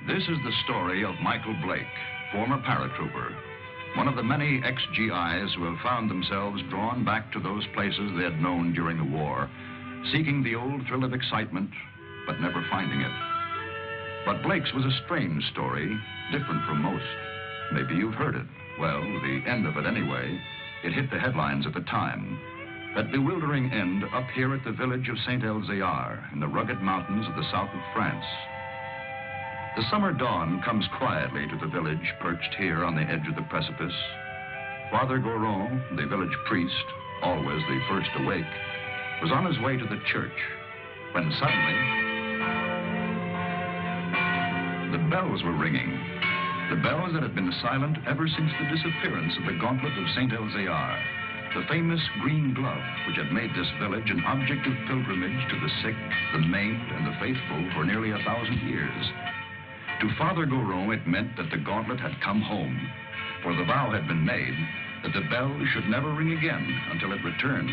This is the story of Michael Blake, former paratrooper, one of the many ex-GIs who have found themselves drawn back to those places they had known during the war, seeking the old thrill of excitement, but never finding it. But Blake's was a strange story, different from most. Maybe you've heard it. Well, the end of it anyway. It hit the headlines at the time. That bewildering end up here at the village of Saint-Elzéar in the rugged mountains of the south of France. The summer dawn comes quietly to the village perched here on the edge of the precipice. Father Goron, the village priest, always the first awake, was on his way to the church when suddenly the bells were ringing. The bells that had been silent ever since the disappearance of the gauntlet of Saint-Elzéar, the famous green glove which had made this village an object of pilgrimage to the sick, the maimed, and the faithful for nearly 1,000 years. To Father Goron, it meant that the gauntlet had come home, for the vow had been made that the bell should never ring again until it returned.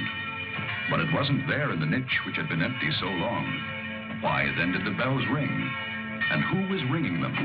But it wasn't there in the niche which had been empty so long. Why then did the bells ring? And who was ringing them?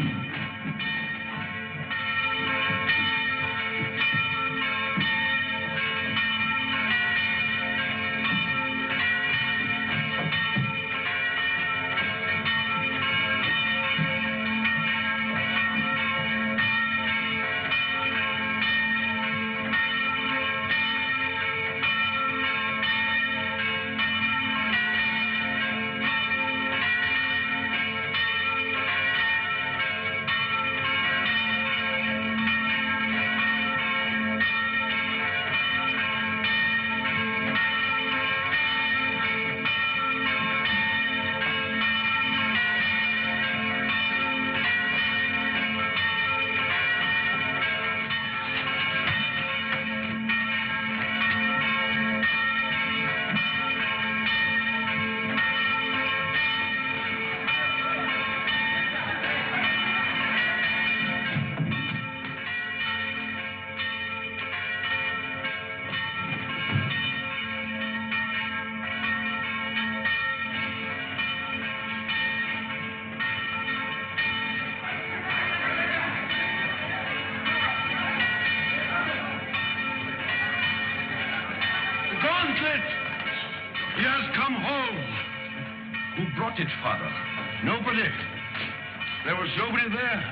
He has come home. Who brought it, Father? Nobody. There was nobody there.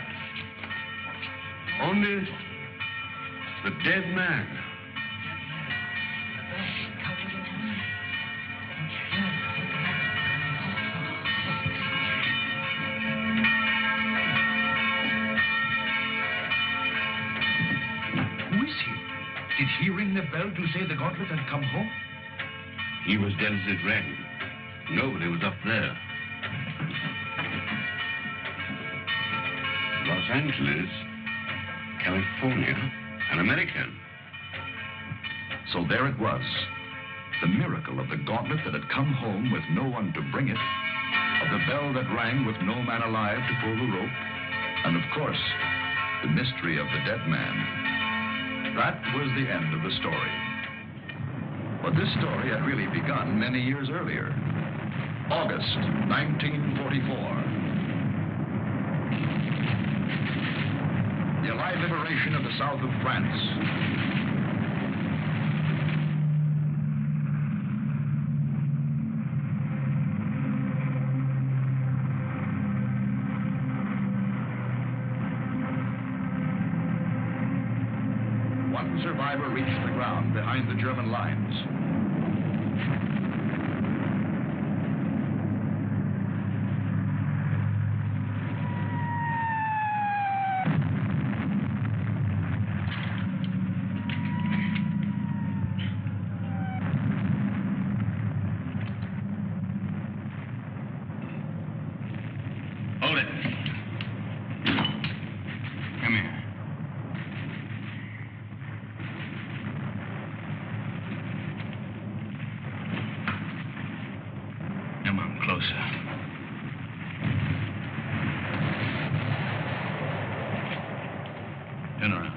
Only the dead man. Who is he? Did he ring the bell to say the gauntlet had come home? He was dead as it rang. Nobody was up there. Los Angeles, California, an American. So there it was. The miracle of the gauntlet that had come home with no one to bring it, of the bell that rang with no man alive to pull the rope, and of course, the mystery of the dead man. That was the end of the story. But this story had really begun many years earlier. August 1944. The Allied liberation of the south of France. One survivor reached the ground behind the German lines. Hold it. Come here. Come on, closer. Turn around.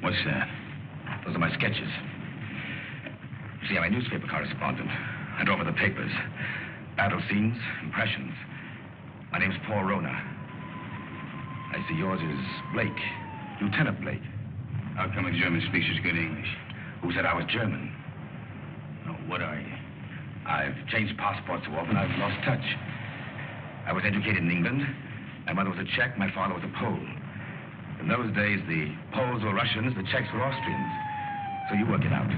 What's that? Those are my sketches. See, I'm a newspaper correspondent. I drove over the papers. Battle scenes, impressions. My name's Paul Rona. I see yours is Blake. Lieutenant Blake. How come a German speaks such good English? Who said I was German? No, what are you? I've changed passports so often I've lost touch. I was educated in England. My mother was a Czech, my father was a Pole. In those days, the Poles were Russians, the Czechs were Austrians. So you work it out.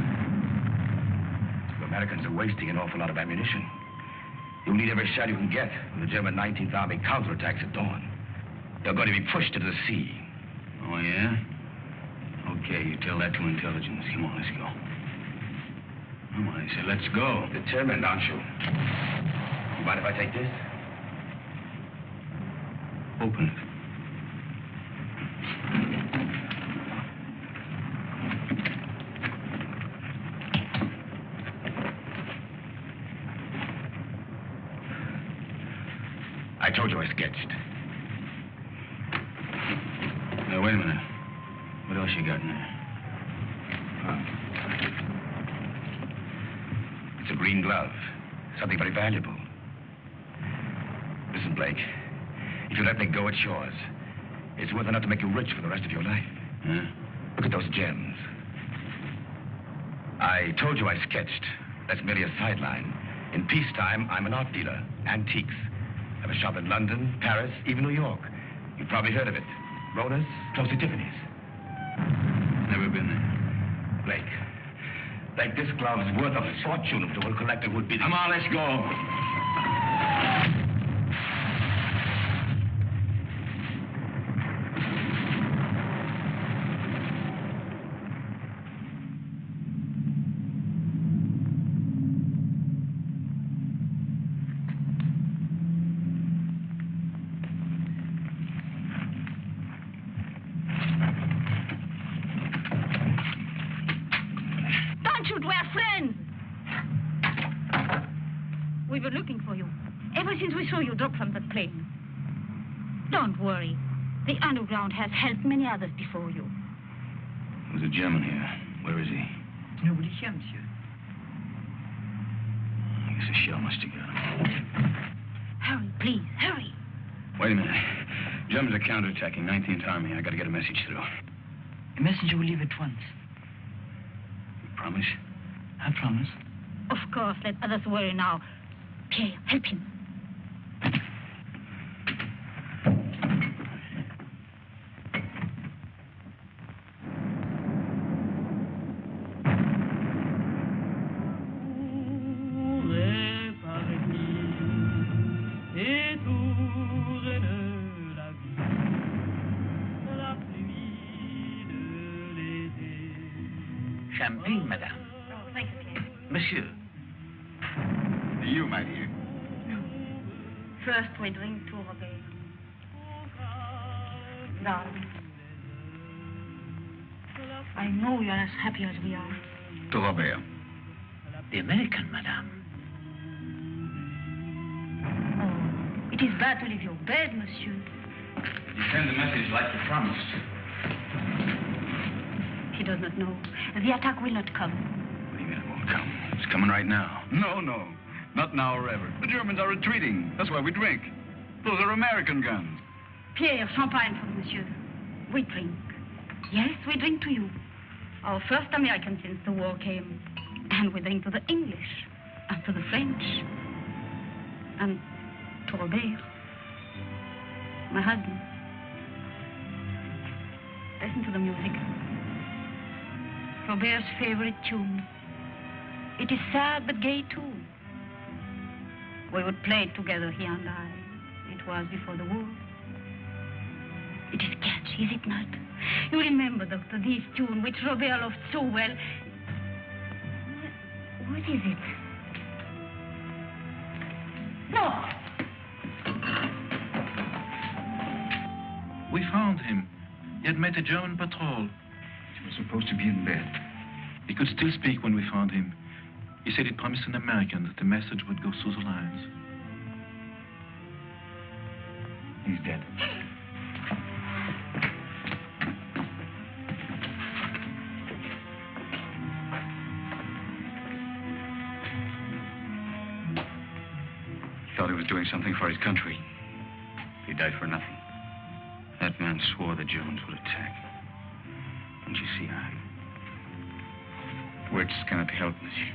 The Americans are wasting an awful lot of ammunition. You'll need every shell you can get when the German 19th Army counterattacks at dawn. They're going to be pushed into the sea. Oh, yeah? Okay, you tell that to intelligence. Come on, let's go. Come on, I said, let's go. Determined, aren't you? You mind if I take this? Open it. I told you I sketched. Now, wait a minute. What else you got in there? It's a green glove. Something very valuable. Listen, Blake. If you let me go, it's yours. It's worth enough to make you rich for the rest of your life. Huh? Look at those gems. I told you I sketched. That's merely a sideline. In peacetime, I'm an art dealer. Antiques. I have a shop in London, Paris, even New York. You've probably heard of it. Rona's, close to Tiffany's. Never been there. Blake, this glove is worth a fortune if the whole collector would be... Come on, let's go. We were looking for you. Ever since we saw you drop from that plane. Don't worry. The underground has helped many others before you. There's a German here. Where is he? Nobody here, monsieur. I guess a shell must have got him. Hurry, please, hurry. Wait a minute. Germans are counterattacking 19th Army. I got to get a message through. A messenger will leave at once. You promise? I promise. Of course, let others worry now. Pierre, help him. Champagne, madame. Oh, thank you, Pierre. Monsieur. You, my dear. First, we drink to Robert. Darling, I know you're as happy as we are. To Robert. The American, madame. Oh, it is bad to leave your bed, monsieur. You send the message like you promised. He does not know. The attack will not come. What do you mean it won't come? It's coming right now. No, no. Not now or ever. The Germans are retreating. That's why we drink. Those are American guns. Pierre, champagne for monsieur. We drink. Yes, we drink to you. Our first American since the war came. And we drink to the English. And to the French. And to Robert. My husband. Listen to the music. Robert's favorite tune. It is sad but gay too. We would play it together, he and I. It was before the war. It is catchy, is it not? You remember, Doctor, this tune which Robert loved so well. What is it? No! We found him. He had met a German patrol. He was supposed to be in bed. He could still speak when we found him. He said he promised an American that the message would go through the lines. He's dead. doing something for his country. He died for nothing. That man swore the Germans would attack. Don't you see, words cannot be helped, monsieur.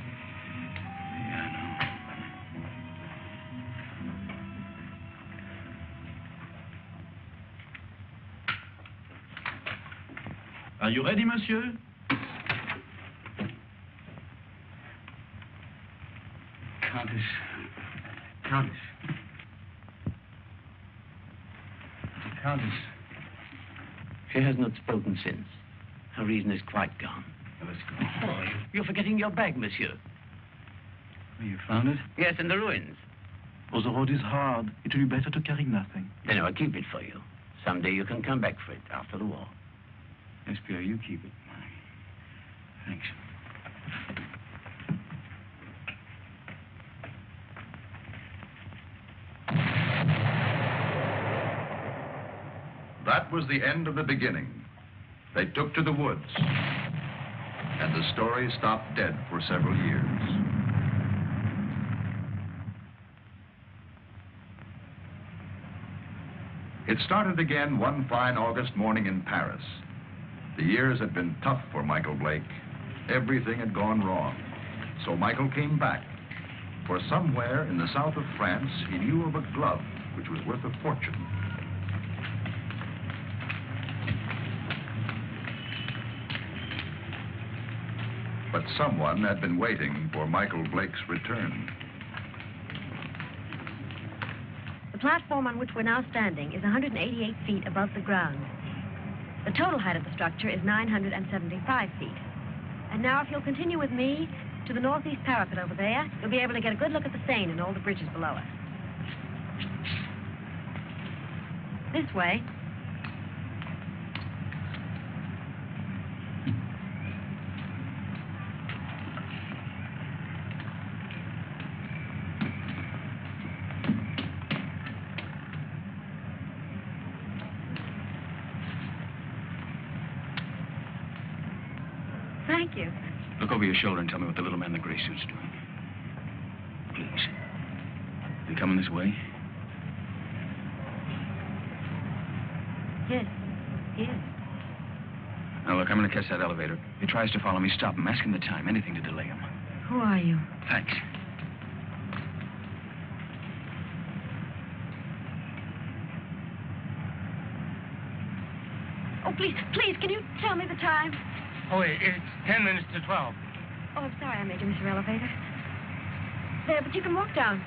Yeah, I know. Are you ready, monsieur? Countess. Countess. The Countess. She has not spoken since. Her reason is quite gone. Now, let's go. Oh, you're forgetting your bag, monsieur. Oh, you found it? Yes, in the ruins. Oh, the road is hard. It will be better to carry nothing. Then I'll keep it for you. Someday you can come back for it after the war. Yes, Pierre, you keep it. Thanks. That was the end of the beginning. They took to the woods, and the story stopped dead for several years. It started again one fine August morning in Paris. The years had been tough for Michael Blake. Everything had gone wrong. So Michael came back. For somewhere in the south of France, he knew of a glove which was worth a fortune. But someone had been waiting for Michael Blake's return. The platform on which we're now standing is 188 feet above the ground. The total height of the structure is 975 feet. And now, if you'll continue with me to the northeast parapet over there, you'll be able to get a good look at the Seine and all the bridges below us. This way. Thank you. Look over your shoulder and tell me what the little man in the gray suit's doing. Please. You coming this way? Yes. Yes. Now, look, I'm going to catch that elevator. If he tries to follow me, stop him. Ask him the time. Anything to delay him. Who are you? Thanks. Oh, please, can you tell me the time? Oh, it's 10 minutes to 12. Oh, I'm sorry I made you miss your elevator. There, but you can walk down.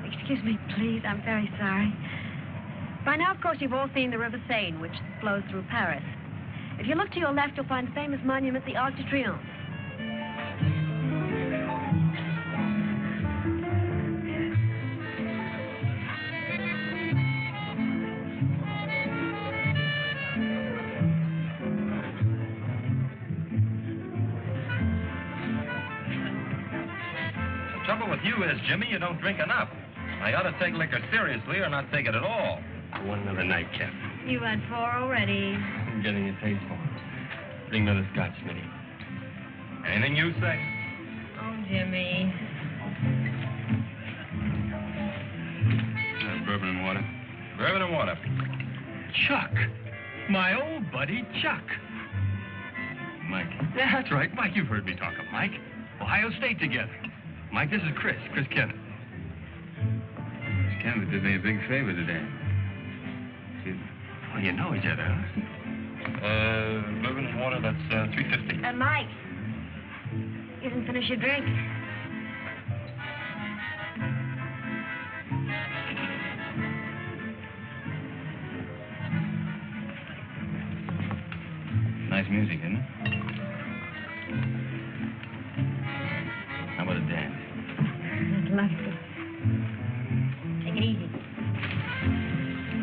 Excuse me, please. I'm very sorry. By now, of course, you've all seen the River Seine, which flows through Paris. If you look to your left, you'll find the famous monument, the Arc de Triomphe. The trouble with you is, Jimmy, you don't drink enough. I ought to take liquor seriously or not take it at all. One another night, Captain. You had 4 already. I'm getting a taste for it. Bring another scotch, Smitty. Anything you say. Oh, Jimmy. Bourbon and water. Bourbon and water. Chuck. My old buddy, Chuck. Mike. Yeah, that's right. Mike, you've heard me talk of Mike. Ohio State together. Mike, this is Chris Kenneth. Kenneth did me a big favor today. Well, you know each other, huh? Bourbon and water, that's $3.50. Mike. You didn't finish your drink. Nice music, isn't it? How about a dance? Lovely. Take it easy.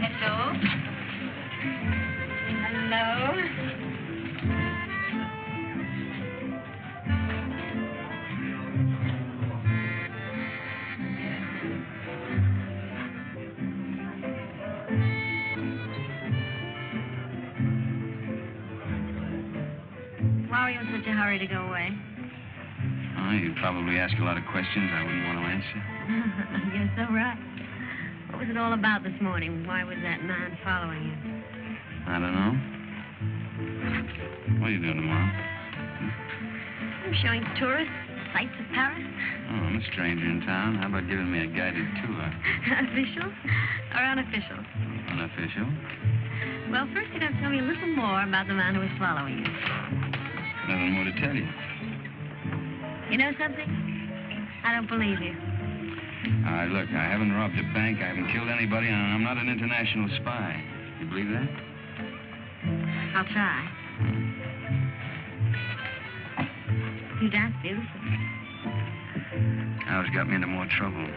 Hello. Hello. Why are you in such a hurry to go away? Oh, you'd probably ask a lot of questions I wouldn't want to answer. You're so right. What was it all about this morning? Why was that man following you? I don't know. What are you doing tomorrow? I'm showing tourists sights of Paris. Oh, I'm a stranger in town. How about giving me a guided tour? Official or unofficial? Unofficial? Well, first you're going to tell me a little more about the man who was following you. Nothing more to tell you. You know something? I don't believe you. All right, look, I haven't robbed a bank, I haven't killed anybody, and I'm not an international spy. You believe that? I'll try. You dance beautifully. Now it's got me into more trouble.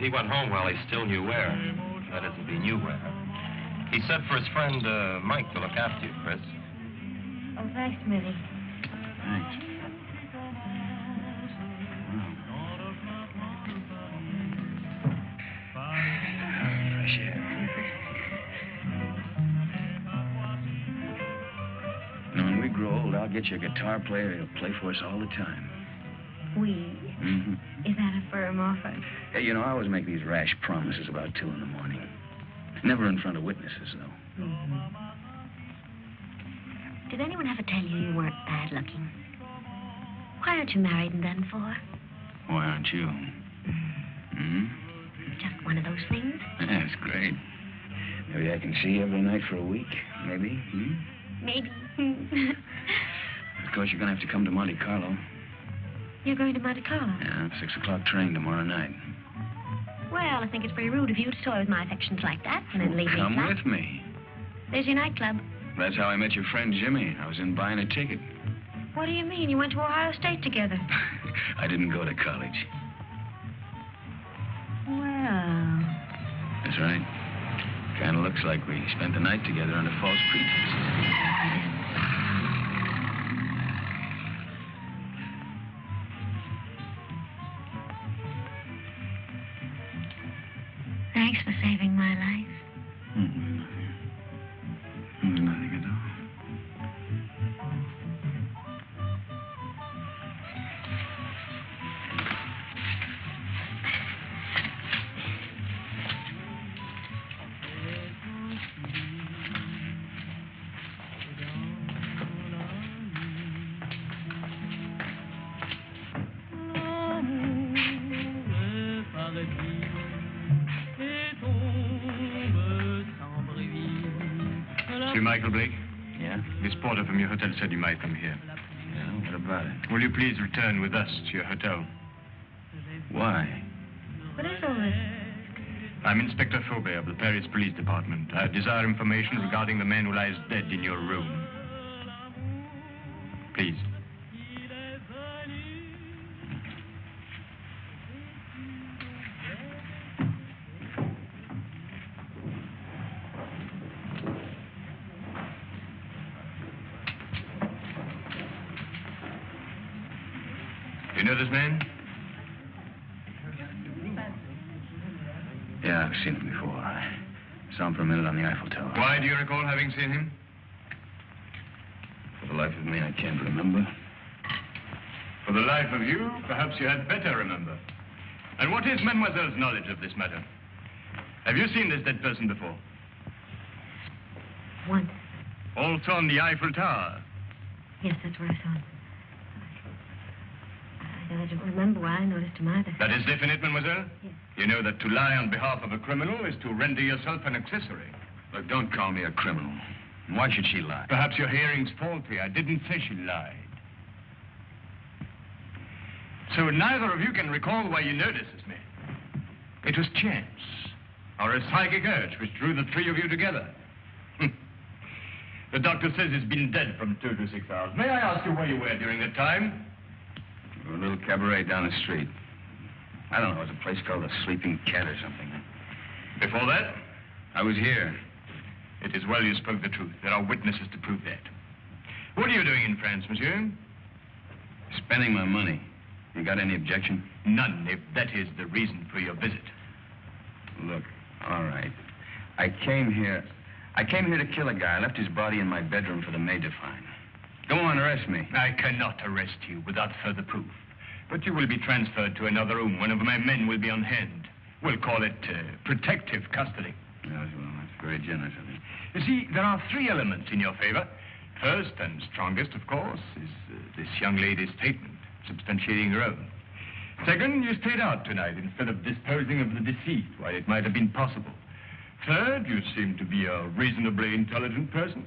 He went home while he still knew where. That is, if he knew where. He said for his friend, Mike, to look after you, Chris. Oh, thanks, Minnie. Thanks. Fresh air. When we grow old, I'll get you a guitar player who'll play for us all the time. We? Mm-hmm. Is that a firm offer? Hey, you know, I always make these rash promises about 2 in the morning. Never in front of witnesses, though. Mm-hmm. Did anyone ever tell you you weren't bad looking? Why aren't you married and done for? Why aren't you? Hmm? Just one of those things? Yeah, it's great. Maybe I can see you every night for a week. Maybe. Hmm? Maybe. Of course, you're going to have to come to Monte Carlo. You're going to Monte Carlo? Yeah, 6 o'clock train tomorrow night. Well, I think it's very rude of you to toy with my affections like that and then leave me Come flat. with me. There's your nightclub. That's how I met your friend Jimmy. I was in buying a ticket. What do you mean? You went to Ohio State together. I didn't go to college. Well... That's right. Kind of looks like we spent the night together under false pretenses. Thanks for saving my life. Nothing at all. Monsieur Michael Blake? Yeah? This porter from your hotel said you might come here. Yeah, what about it? Will you please return with us to your hotel? Why? What is all this? I'm Inspector Faubert of the Paris Police Department. I desire information regarding the man who lies dead in your room. Please. You know this man? Yeah, I've seen him before. I saw him for a minute on the Eiffel Tower. Why do you recall having seen him? For the life of me, I can't remember. For the life of you, perhaps you had better remember. And what is Mademoiselle's knowledge of this matter? Have you seen this dead person before? Once. Also on the Eiffel Tower? Yes, that's where I saw him. I don't remember why I noticed him either. That is definite, mademoiselle? Yes. You know that to lie on behalf of a criminal is to render yourself an accessory. Look, don't call me a criminal. Why should she lie? Perhaps your hearing's faulty. I didn't say she lied. So neither of you can recall why you noticed this man. It was chance, or a psychic urge which drew the 3 of you together. The doctor says he's been dead from 2 to 6 hours. May I ask you where you were during that time? A little cabaret down the street. I don't know, it was a place called the Sleeping Cat or something. Before that? I was here. It is well you spoke the truth. There are witnesses to prove that. What are you doing in France, monsieur? Spending my money. You got any objection? None, if that is the reason for your visit. Look, all right. I came here to kill a guy. I left his body in my bedroom for the maid to find. Go on, arrest me. I cannot arrest you without further proof. But you will be transferred to another room. One of my men will be on hand. We'll call it protective custody. Yes, well, that's very generous of you. You see, there are three elements in your favor. First and strongest, of course, is this young lady's statement, substantiating her own. Second, you stayed out tonight instead of disposing of the deceased while it might have been possible. Third, you seem to be a reasonably intelligent person.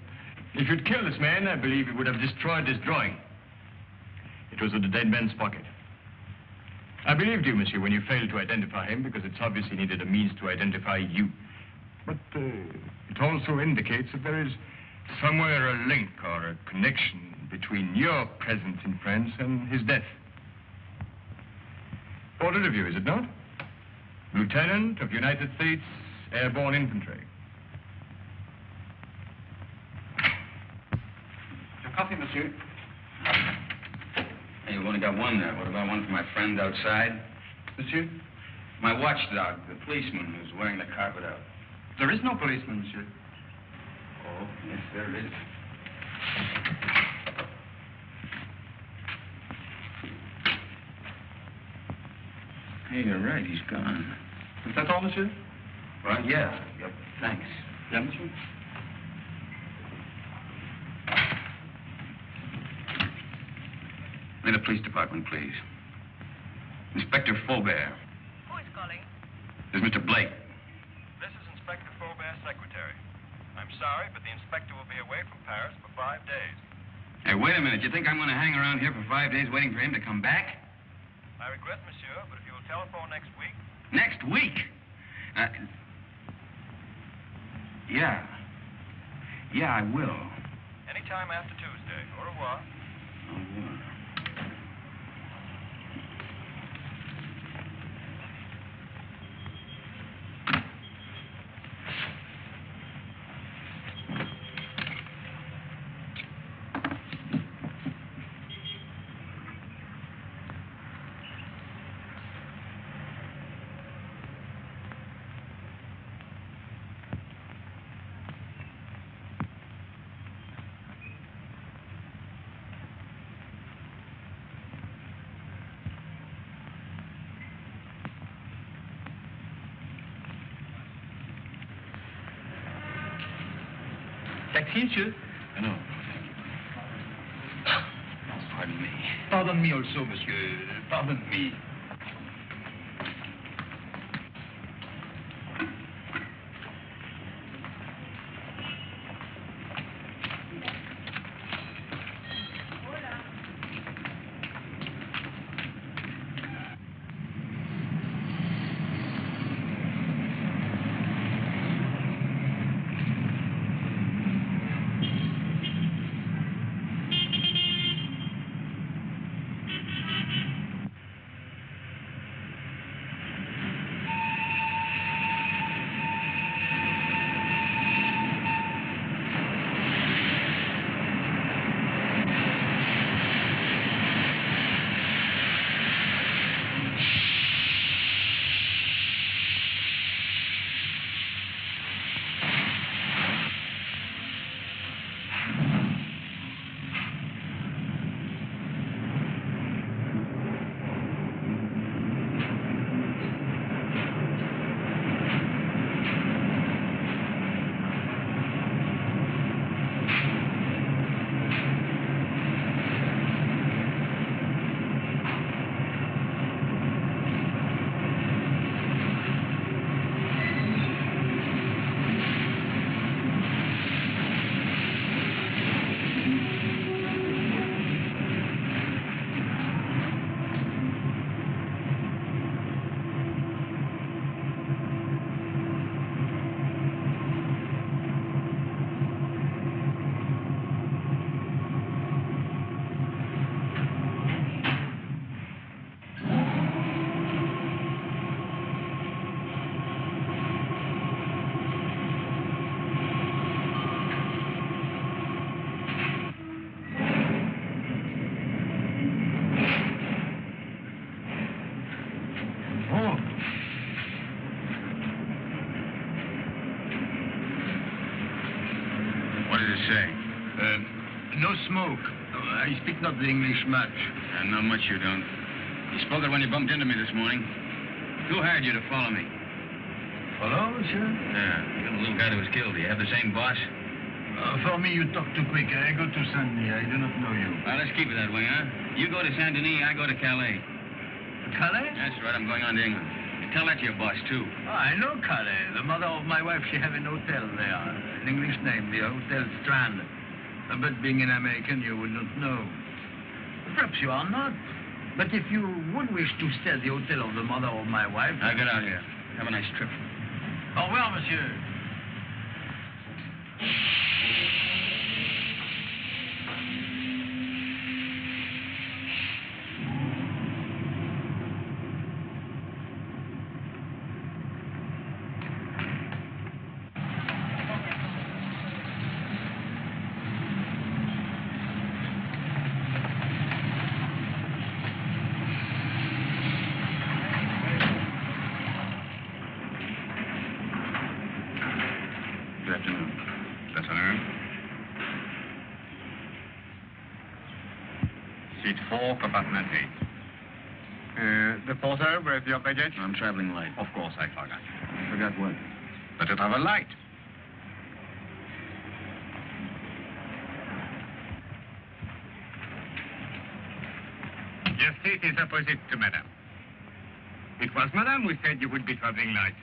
If you'd killed this man, I believe you would have destroyed this drawing. It was in the dead man's pocket. I believed you, monsieur, when you failed to identify him, because it's obvious he needed a means to identify you. But it also indicates that there is somewhere a link or a connection between your presence in France and his death. Portrait of you, is it not? Lieutenant of United States Airborne Infantry. Your coffee, monsieur. Hey, you've only got one there. What about one for my friend outside? Monsieur? My watchdog, the policeman who's wearing the carpet out. There is no policeman, monsieur. Oh, yes, there is. Hey, you're right. He's gone. Is that all, monsieur? Well, yeah. Yep. Thanks. Yeah, monsieur? May the police department, please. Inspector Faubert. Who is calling? There's Mr. Blake. This is Inspector Faubert's secretary. I'm sorry, but the inspector will be away from Paris for 5 days. Hey, wait a minute. You think I'm going to hang around here for 5 days waiting for him to come back? I regret, monsieur, but if you will telephone next week... Next week? Yeah. Yeah, I will. Anytime after Tuesday. Au revoir. Au revoir. Taxi, monsieur? No. Pardon me. Pardon me also, monsieur. Pardon me. did it say? No smoke. I speak not the English much. Not much you don't. You spoke it when you bumped into me this morning. Who hired you to follow me? Follow, monsieur? Yeah, you're the little guy that was killed. Do you have the same boss? For me, you talk too quick. I go to Saint-Denis. I do not know you. Well, let's keep it that way, huh? You go to Saint-Denis, I go to Calais. Calais? That's right, I'm going on to England. You tell that to your boss, too. Oh, I know Calais. The mother of my wife, she have an hotel there. An English name, the Hotel Strand. But being an American, you would not know. Perhaps you are not. But if you would wish to stay at the hotel of the mother of my wife... Now, get out here. Have a nice trip. Au revoir, monsieur. Good afternoon. Good afternoon. Seat 4, compartment 8. The porter, where's your baggage? I'm traveling light. Of course, I forgot. You forgot what? That you travel light. Your seat is opposite to Madame. It was Madame who said you would be traveling light.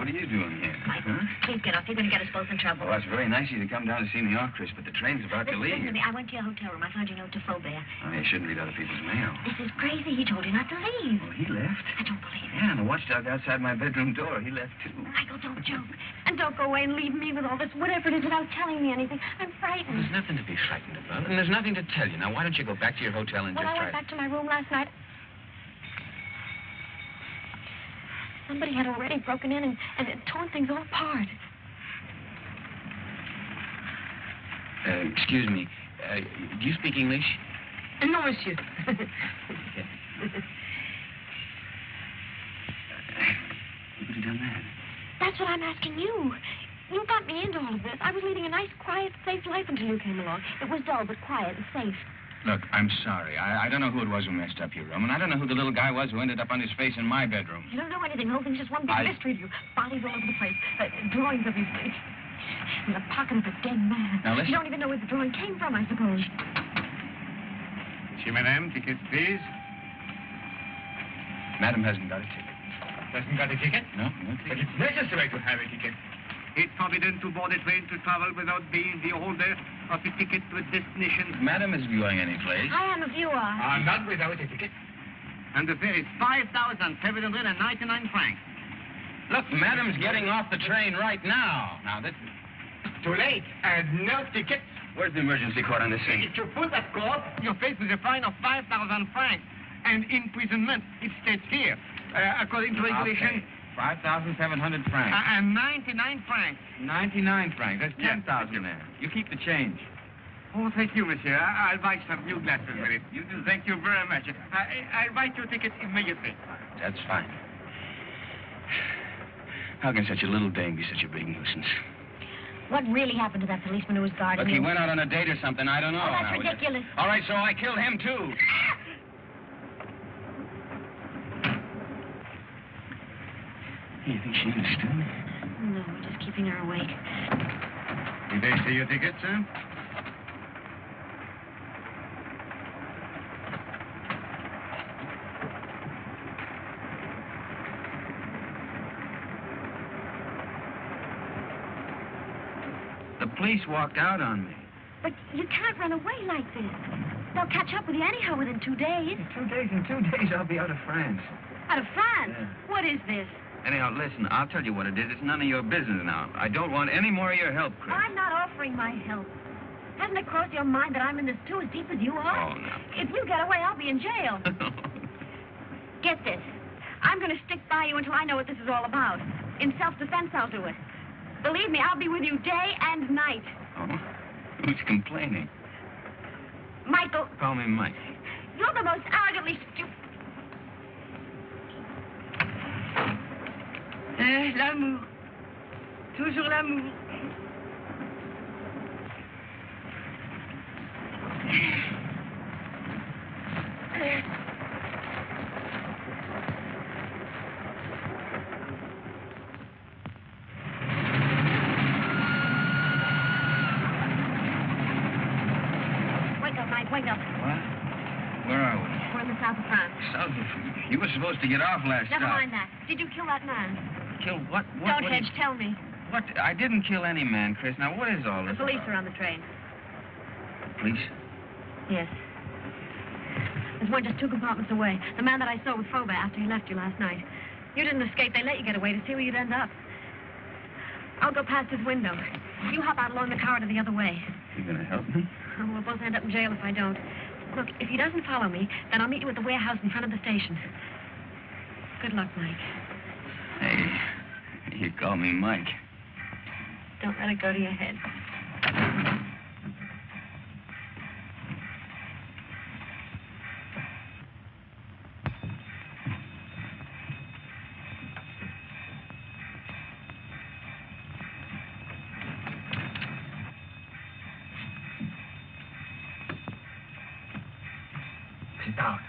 What are you doing here? Michael, please get off. You're going to get us both in trouble. Well, that's very nice of you to come down to see me off, Chris, but the train's about to leave. Listen to me. I went to your hotel room. I found your note to Faubert. Oh, you shouldn't read other people's mail. This is crazy. He told you not to leave. Well, he left. I don't believe it. Yeah, and the watchdog outside my bedroom door, he left, too. Michael, don't joke. And don't go away and leave me with all this, whatever it is, without telling me anything. I'm frightened. There's nothing to be frightened about, and there's nothing to tell you. Now, why don't you go back to your hotel and When just I went back to my room last night, somebody had already broken in and had torn things all apart. Excuse me. Do you speak English? No, monsieur. Who could have done that? That's what I'm asking you. You got me into all of this. I was leading a nice, quiet, safe life until you came along. It was dull, but quiet and safe. Look, I'm sorry. I don't know who it was who messed up your room, and I don't know who the little guy was who ended up on his face in my bedroom. You don't know anything. The whole thing's just one big mystery to you. Bodies all over the place. Drawings of his face. In the pocket of a dead man. Now, listen. You don't even know where the drawing came from, I suppose. Monsieur, Madame, ticket, please. Madam hasn't got a ticket. Hasn't got a ticket? No, no But ticket. it's necessary to have a ticket. It's forbidden to board a train to travel without being the holder of a ticket to a destination. Madam is going any place. I am if you are. Not without a ticket. And the fare is 5,799 francs. Look, Madam's getting off the train right now. Now, that... Too late. And no ticket. Where's the emergency court on the scene? If you pull that cord, you're faced with a fine of 5,000 francs. And imprisonment, it states here, according to regulation... Okay. 5,700 francs. And 99 francs. 99 francs. That's 10,000 there. You keep the change. Oh, thank you, monsieur. I'll buy some new glasses with it. You do. Thank you very much. I'll write your ticket immediately. That's fine. How can such a little dame be such a big nuisance? What really happened to that policeman who was guarding Look, you? he went out on a date or something. I don't know. Oh, that's Now, ridiculous. All right, so I killed him, too. You think she understood? No, we're just keeping her awake. Did they see your ticket, sir? The police walked out on me. But you can't run away like this. They'll catch up with you anyhow within 2 days. In 2 days, I'll be out of France. Out of France? Yeah. What is this? Anyhow, listen, I'll tell you what it is. It's none of your business now. I don't want any more of your help, Chris. I'm not offering my help. Hasn't it crossed your mind that I'm in this too, as deep as you are? Oh, no. If you get away, I'll be in jail. Get this. I'm going to stick by you until I know what this is all about. In self-defense, I'll do it. Believe me, I'll be with you day and night. Oh? Who's complaining? Michael, Call me Mike. you're the most arrogantly stupid... L'amour. Toujours l'amour. Wake up. What? Where are we? We're in the south of France. South of... You were supposed to get off last Never stop. mind that. Did you kill that man? Kill what? Don't hedge. Tell me. What? I didn't kill any man, Chris. Now, what is all The this police about? are on the train. Police? Yes. There's one just 2 compartments away. The man that I saw with Fauvet after he left you last night. You didn't escape. They let you get away to see where you'd end up. I'll go past his window. You hop out along the corridor the other way. You gonna help me? Oh, we'll both end up in jail if I don't. Look, if he doesn't follow me, then I'll meet you at the warehouse in front of the station. Good luck, Mike. Hey, you call me Mike. Don't let it go to your head. Sit down.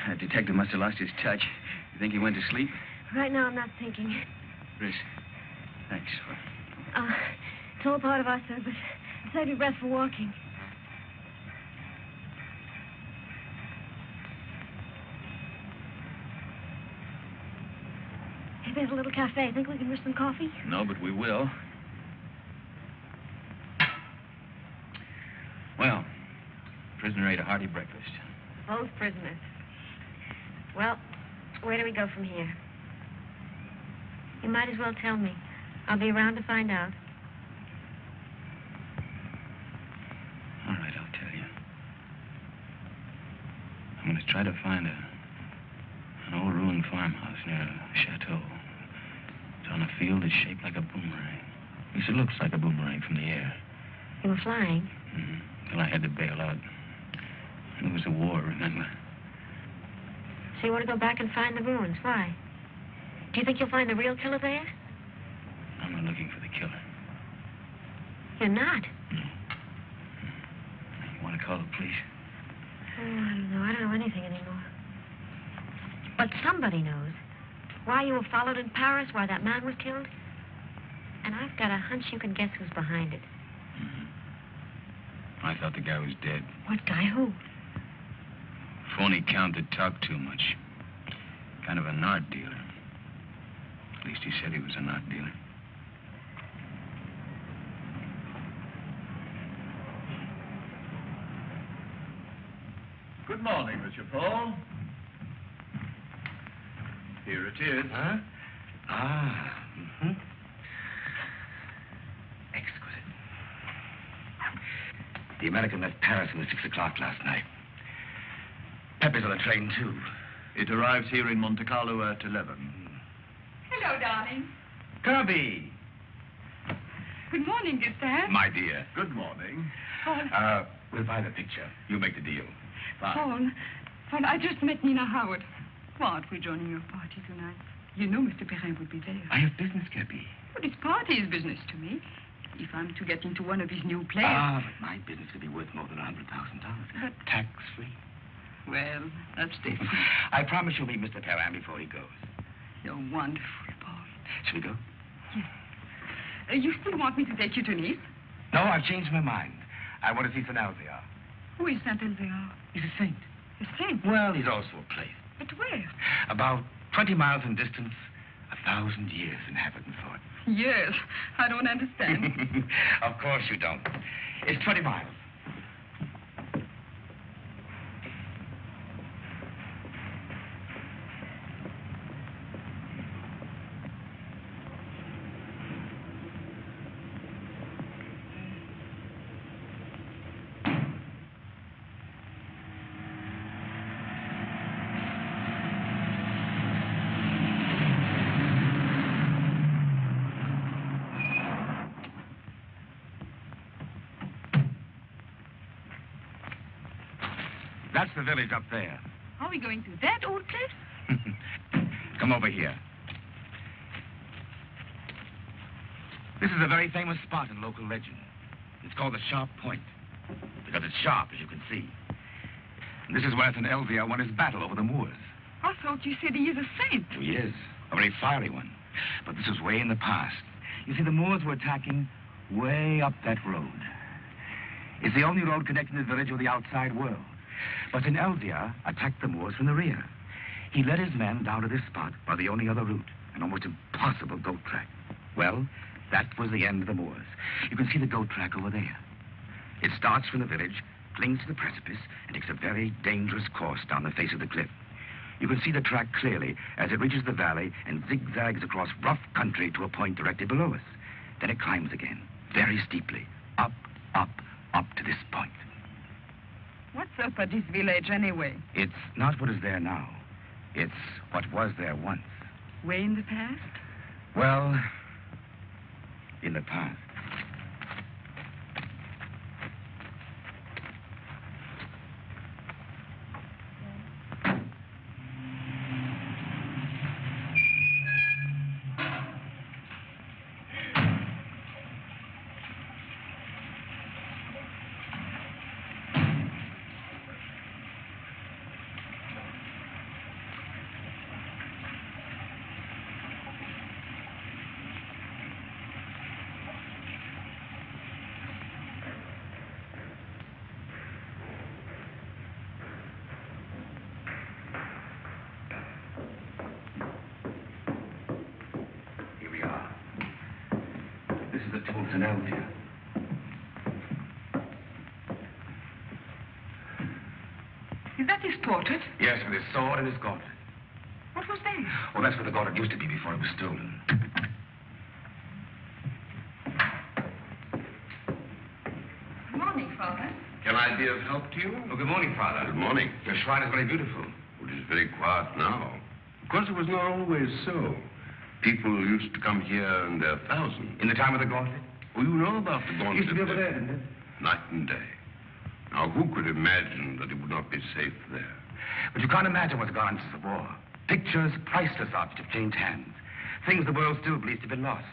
That detective must have lost his touch. You think he went to sleep? Right now, I'm not thinking. Chris, thanks for... It's all part of our service. Save your breath for walking. Hey, there's a little cafe. Think we can risk some coffee? No, but we will. Well, prisoner ate a hearty breakfast. Both prisoners. Well, where do we go from here? You might as well tell me. I'll be around to find out. All right, I'll tell you. I'm going to try to find an old ruined farmhouse near a chateau. It's on a field that's shaped like a boomerang. At least it looks like a boomerang from the air. You were flying? Till I had to bail out. It was a war, remember? So you want to go back and find the ruins? Why? Do you think you'll find the real killer there? I'm not looking for the killer. You're not? No. You want to call the police? Oh, I don't know. I don't know anything anymore. But somebody knows. Why you were followed in Paris, why that man was killed. And I've got a hunch you can guess who's behind it. I thought the guy was dead. What guy? Who? Phony count that talked too much. Kind of an art dealer. At least he said he was an art dealer. Good morning, Monsieur Paul. Here it is. Huh? Exquisite. The American left Paris at 6 o'clock last night. Pepe's on the train, too. It arrives here in Monte Carlo at 11. Hello, darling. Kirby! Good morning, Gustave. My dear. Good morning. Paul, We'll buy the picture. You make the deal. Fine. Paul, I just met Nina Howard. Why aren't we joining your party tonight? You know Mr. Perrin would be there. I have business, Kirby. But his party is business to me. If I'm to get into one of his new plays... But my business could be worth more than $100,000. But- Tax-free. Well, that's different. I promise you'll meet Mr. Perrin before he goes. You're wonderful, Paul. Shall we go? Yes. You still want me to take you to Nice? No, I've changed my mind. I want to see Saint Elzéar. Who is Saint Elzéar? He's a saint. A saint? Well, he's also a place. But where? About 20 miles in distance, 1,000 years in Haverton Fort. Yes, I don't understand. Of course you don't. It's 20 miles. That's the village up there. Are we going to that old place? Come over here. This is a very famous spot in local legend. It's called the Sharp Point, because it's sharp, as you can see. This is where St. Elvia won his battle over the Moors. I thought you said he is a saint. He is. A very fiery one. But this was way in the past. You see, the Moors were attacking way up that road. It's the only road connecting the village with the outside world. But St. Elvia attacked the Moors from the rear. He led his men down to this spot by the only other route, an almost impossible goat track. Well, that was the end of the Moors. You can see the goat track over there. It starts from the village, clings to the precipice, and takes a very dangerous course down the face of the cliff. You can see the track clearly as it reaches the valley and zigzags across rough country to a point directly below us. Then it climbs again, very steeply, up, up, up to this point. What's up at this village anyway? It's not what is there now. It's what was there once. Way in the past? Well, in the past. St. Elvia. Is that his portrait? Yes, with his sword and his gauntlet. What was that? Well, that's where the gauntlet used to be before it was stolen. Good morning, Father. Can I be of help to you? Oh, good morning, Father. Good morning. Your shrine is very beautiful. It is very quiet now. Of course, it was not always so. People used to come here in their thousands. In the time of the gauntlet? Oh, you know about the gauntlet. Used to be over there, didn't it? Night and day. Now, who could imagine that it would not be safe there? But you can't imagine what's gone on since the war. Pictures, priceless objects have changed hands. Things the world still believes to have been lost.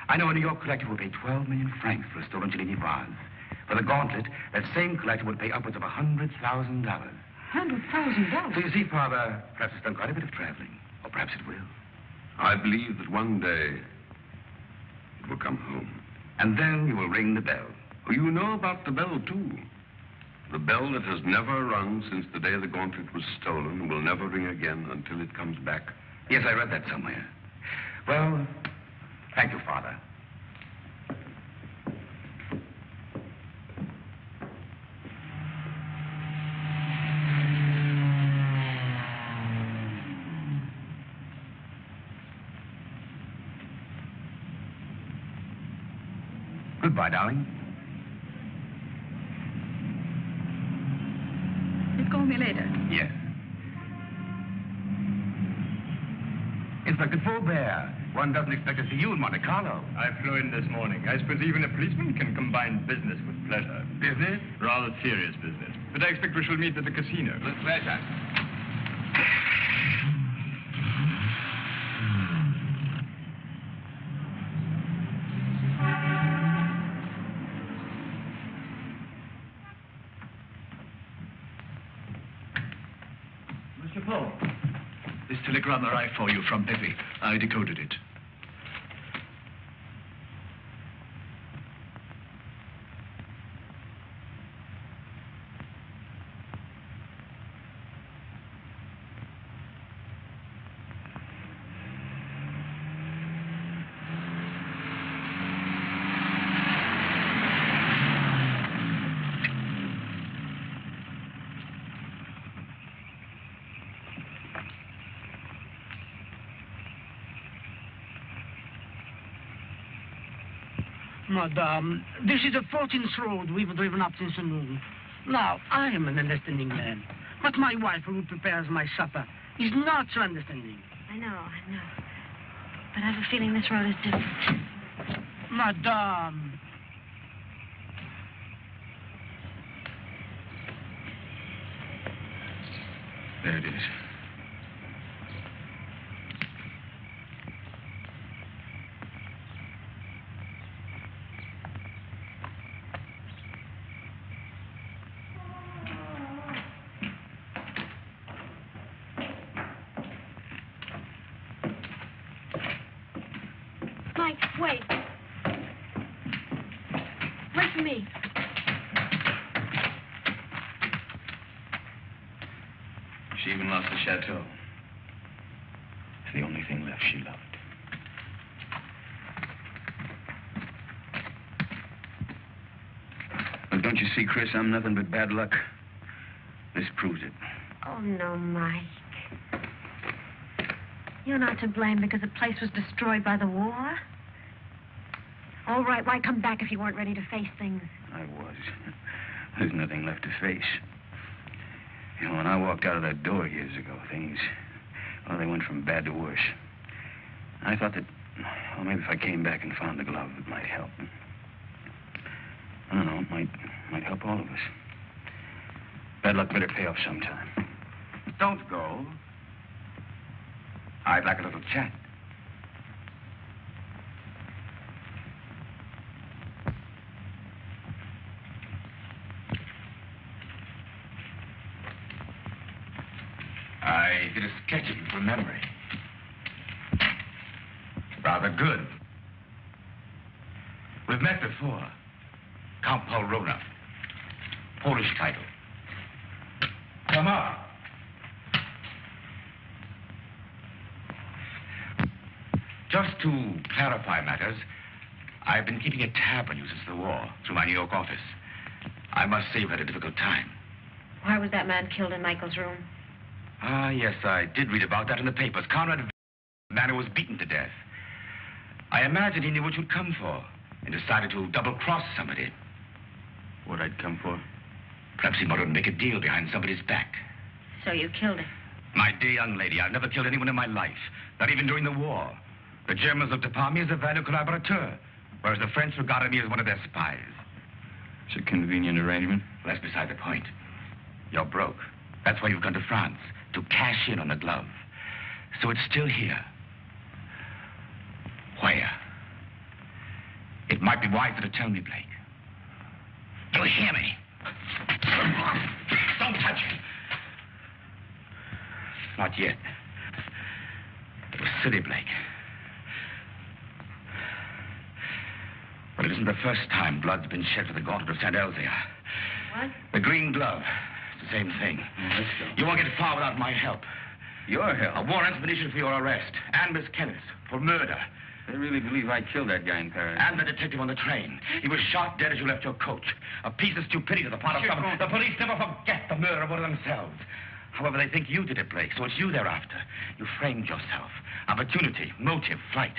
I know a New York collector will pay 12 million francs for a stolen Cellini vase. For the gauntlet, that same collector would pay upwards of $100,000. $100,000? So you see, Father, perhaps it's done quite a bit of traveling. Or perhaps it will. I believe that one day it will come home. And then you will ring the bell. Oh, you know about the bell, too. The bell that has never rung since the day the gauntlet was stolen will never ring again until it comes back. Yes, I read that somewhere. Well, thank you, Father. Goodbye, darling. You'll call me later. Yes. Inspector Faubert, one doesn't expect to see you in Monte Carlo. I flew in this morning. I suppose even a policeman can combine business with pleasure. Business? Rather serious business. But I expect we shall meet at the casino. With pleasure. Mr. Paul, this telegram arrived for you from Pepe. I decoded it. Madame, this is the 14th road we've driven up since noon. Now, I am an understanding man, but my wife, who prepares my supper, is not so understanding. I know. But I have a feeling this road is different. Madame. There it is. Mike, wait. Wait for me. She even lost the chateau. It's the only thing left she loved. Well, don't you see, Chris, I'm nothing but bad luck. This proves it. Oh, no, Mike. You're not to blame because the place was destroyed by the war. All right, why come back if you weren't ready to face things? I was. There's nothing left to face. You know, when I walked out of that door years ago, things, well, they went from bad to worse. I thought that, well, maybe if I came back and found the glove, it might help. I don't know, it might help all of us. Bad luck better pay off sometime. Don't go. I'd like a little chat. I did a sketch of you from memory. Rather good. We've met before. Count Paul Rona. Polish title. Come up. Just to clarify matters, I've been keeping a tab on you since the war, through my New York office. I must say you've had a difficult time. Why was that man killed in Michael's room? Ah, yes, I did read about that in the papers. Conrad, the man who was beaten to death. I imagined he knew what you'd come for and decided to double-cross somebody. What I'd come for? Perhaps he might make a deal behind somebody's back. So you killed him? My dear young lady, I've never killed anyone in my life, not even during the war. The Germans looked upon me as a valued collaborateur, whereas the French regarded me as one of their spies. It's a convenient arrangement. Well, that's beside the point. You're broke. That's why you've gone to France, to cash in on the glove. So it's still here. Where? It might be wiser to tell me, Blake. Do you hear me? Don't touch it. Not yet. It was silly, Blake. But it isn't the first time blood's been shed for the gauntlet of St. Elzea. What? The green glove. It's the same thing. Let's go. You won't get far without my help. Your help? A warrant's been issued for your arrest. And Miss Kenneth for murder. They really believe I killed that guy in Paris. And the detective on the train. He was shot dead as you left your coach. A piece of stupidity to the part of some... The police never forget the murder of one of themselves. However, they think you did it, Blake, so it's you they're after. You framed yourself. Opportunity, motive, flight.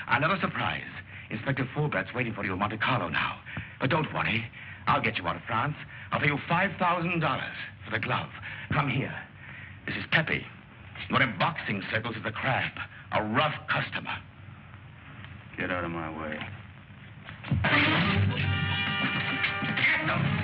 Another surprise. Inspector Fulbert's waiting for you in Monte Carlo now. But don't worry. I'll get you out of France. I'll pay you $5,000 for the glove. Come here. This is Pepe. What in boxing circles is the crab. A rough customer. Get out of my way. Get them!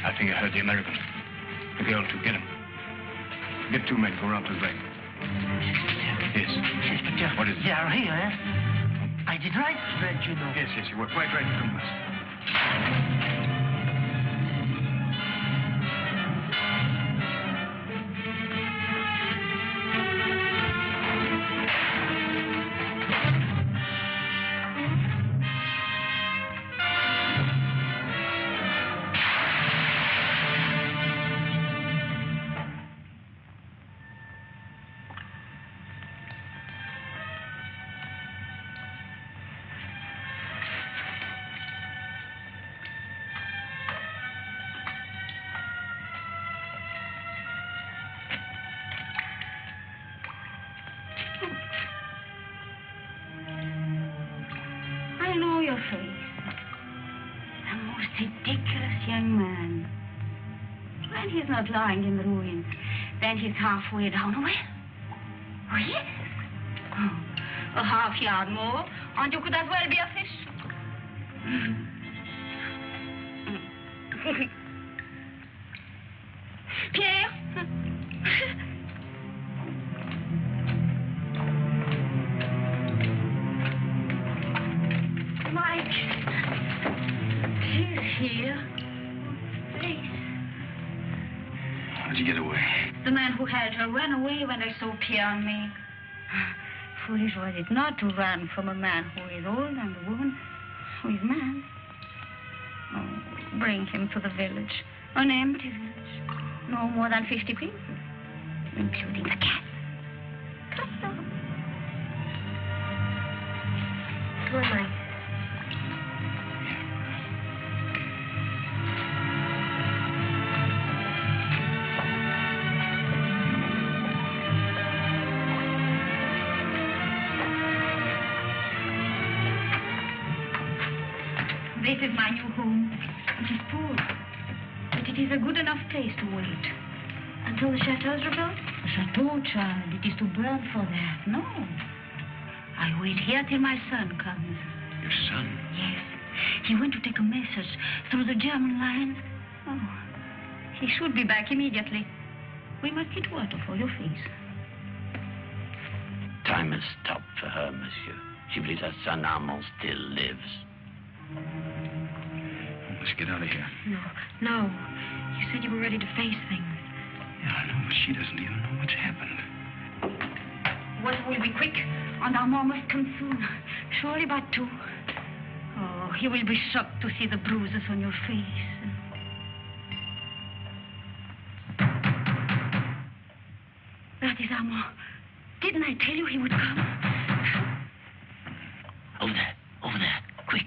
I think I heard the American. The girl to get him. Get 2 men, go around to his leg. Yes. Inspector. What is it? They are here, eh? I did right, but you know. Yes, you were quite right, Thomas. not lying in the ruins. Then he's halfway down. Well, yes. Oh, a half yard more, and you could as well be a fish. Pierre? Mike. He's here. Please. How'd you get away? The man who held her ran away when they saw Pierre and me. Foolish was it not to run from a man who is old and a woman who is mad. Oh, bring him to the village. An empty village. No more than 50 people, including the cat. Come on. Come on, Mike. This is my new home. It is poor, but it is a good enough place to wait. Until the chateau's rebuilt? The chateau, child. It is to burn for that. No. I wait here till my son comes. Your son? Yes. He went to take a message through the German lines. Oh, he should be back immediately. We must get water for your face. Time has stopped for her, monsieur. She believes her son Armand still lives. Let's get out of here. No. You said you were ready to face things. Yeah, I know, but she doesn't even know what's happened. Water will be quick, and Armand must come soon. Surely by 2. Oh, he will be shocked to see the bruises on your face. That is Armand. Didn't I tell you he would come? Over there, quick.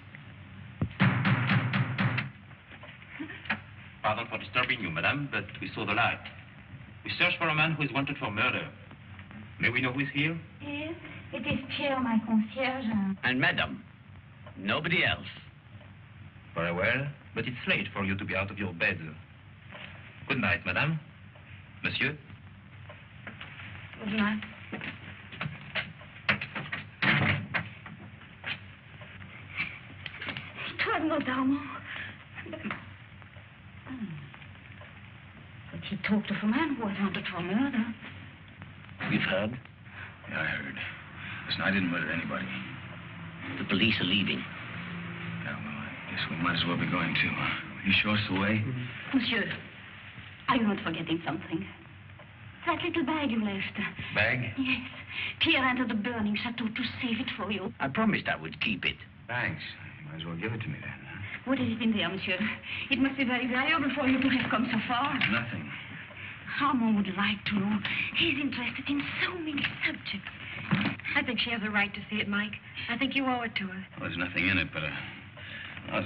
Pardon for disturbing you, madame, but we saw the light. We search for a man who is wanted for murder. May we know who is here? Yes, it is Pierre, my concierge. And madame, nobody else. Very well, but it's late for you to be out of your bed. Good night, madame. Monsieur? Good night. It was not Armand. But he talked of a man who was wanted for murder. You've heard? Yeah, I heard. Listen, I didn't murder anybody. The police are leaving. Yeah, well, I guess we might as well be going too. Will you show us the way? Monsieur, are you not forgetting something? That little bag you left. Bag? Yes. Pierre entered the burning chateau to save it for you. I promised I would keep it. Thanks. You might as well give it to me then. What is it in there, monsieur? It must be very valuable for you to have come so far. Nothing. Armand would like to know. He's interested in so many subjects. I think she has a right to see it, Mike. I think you owe it to her. Well, there's nothing in it but a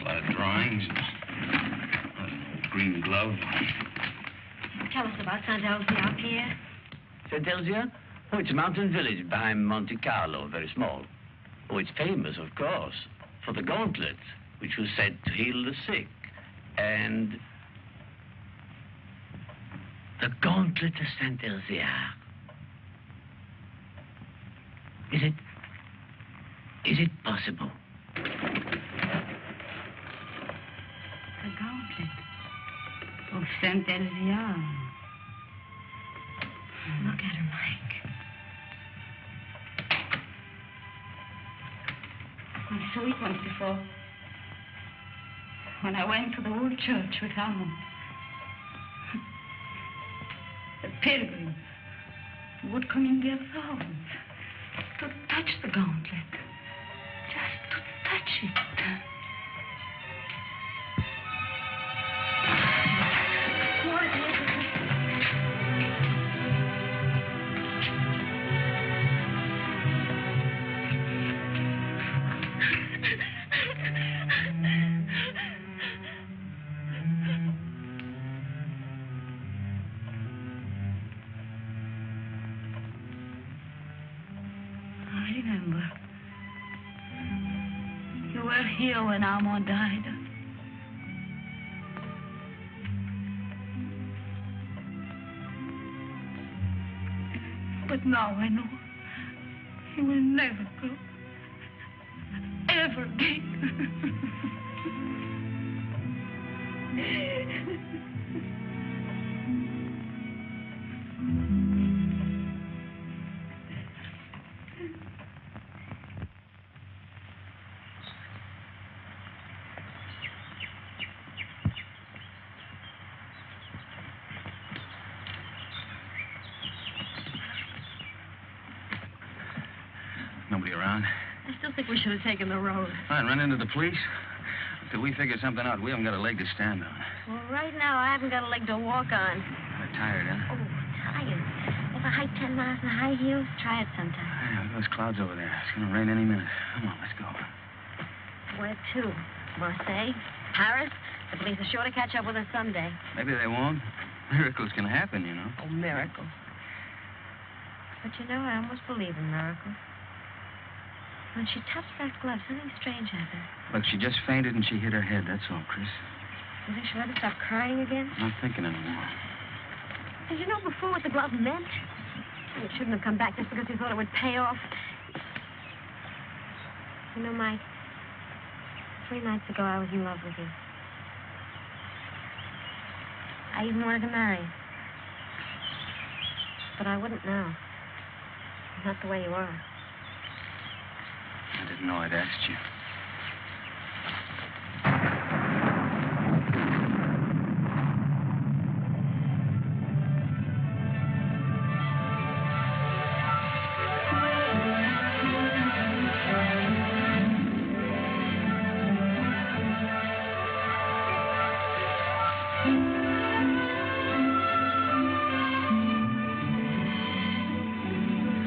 lot of drawings, an old green glove. Tell us about Saint-Elzéar, Pierre. Saint-Elzéar? Oh, it's a mountain village behind Monte Carlo, very small. Oh, it's famous, of course, for the gauntlet, which was said to heal the sick. And the gauntlet of Saint-Elzéar. Is it possible? The gauntlet of Saint-Elzéar. Look at her, Mike. I saw it once before. When I went to the old church with Armand. The pilgrims would come in their thousands to touch the gauntlet. Just to touch it. What is it? I remember. You were here when Armand died. But now I know he will never go. Ever again. Nobody around? I still think we should have taken the road. Fine, run into the police. Until we figure something out, we haven't got a leg to stand on. Well, right now, I haven't got a leg to walk on. Kind of tired, huh? Oh, tired. Ever hike 10 miles in high heels? Try it sometime. Yeah, look at those clouds over there. It's going to rain any minute. Come on, let's go. Where to? Marseille? Paris? The police are sure to catch up with us someday. Maybe they won't. Miracles can happen, you know. Oh, miracles. But you know, I almost believe in miracles. When she touched that glove, something strange happened. Look, she just fainted and she hit her head. That's all, Chris. You think she'll ever stop crying again? I'm not thinking anymore. Did you know before what the glove meant? It shouldn't have come back just because he thought it would pay off. You know, Mike, 3 nights ago I was in love with you. I even wanted to marry you. But I wouldn't now. Not the way you are. I didn't know I'd asked you.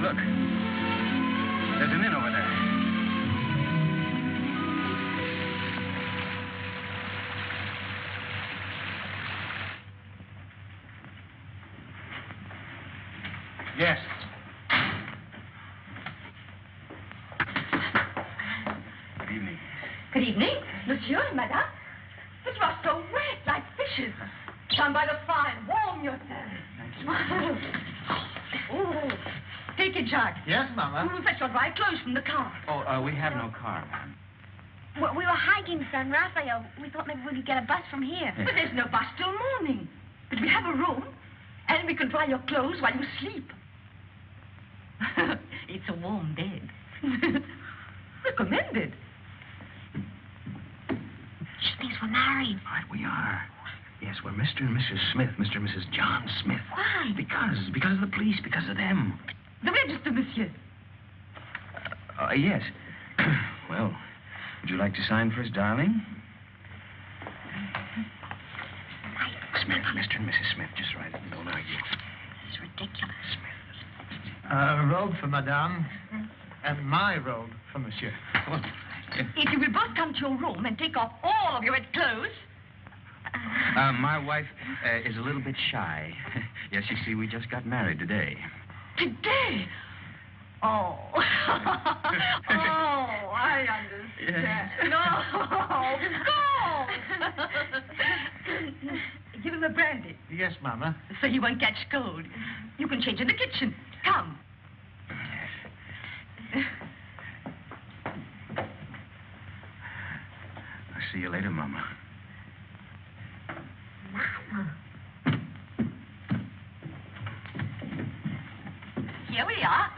Look, there's an inn over there. Yes. Good evening. Good evening, monsieur and madame. But you are so wet, like fishes. Stand by the fire and warm yourselves. Oh, take it, Jacques. Yes, Mama. We'll fetch your dry clothes from the car. Oh, we have no car, ma'am. Well, we were hiking, San Rafael. We thought maybe we could get a bus from here. But there's no bus till morning. But we have a room, and we can dry your clothes while you sleep. It's a warm bed. Recommended. She thinks we're married. Right, we are. Yes, we're Mr. and Mrs. Smith, Mr. and Mrs. John Smith. Why? Because of the police, because of them. The register, monsieur. Yes. Well, would you like to sign first, darling? Smith, Mr. and Mrs. Smith, just right. Don't argue. This is ridiculous. A robe for Madame, and my robe for Monsieur. Well, If you will both come to your room and take off all of your wet clothes. my wife is a little bit shy. Yes, you see, we just got married today. Today? Oh. Oh, I understand. No. Go. Give him a brandy. Yes, Mama. So he won't catch cold. You can change in the kitchen. Come. I'll see you later, Mama. Mama. Here we are.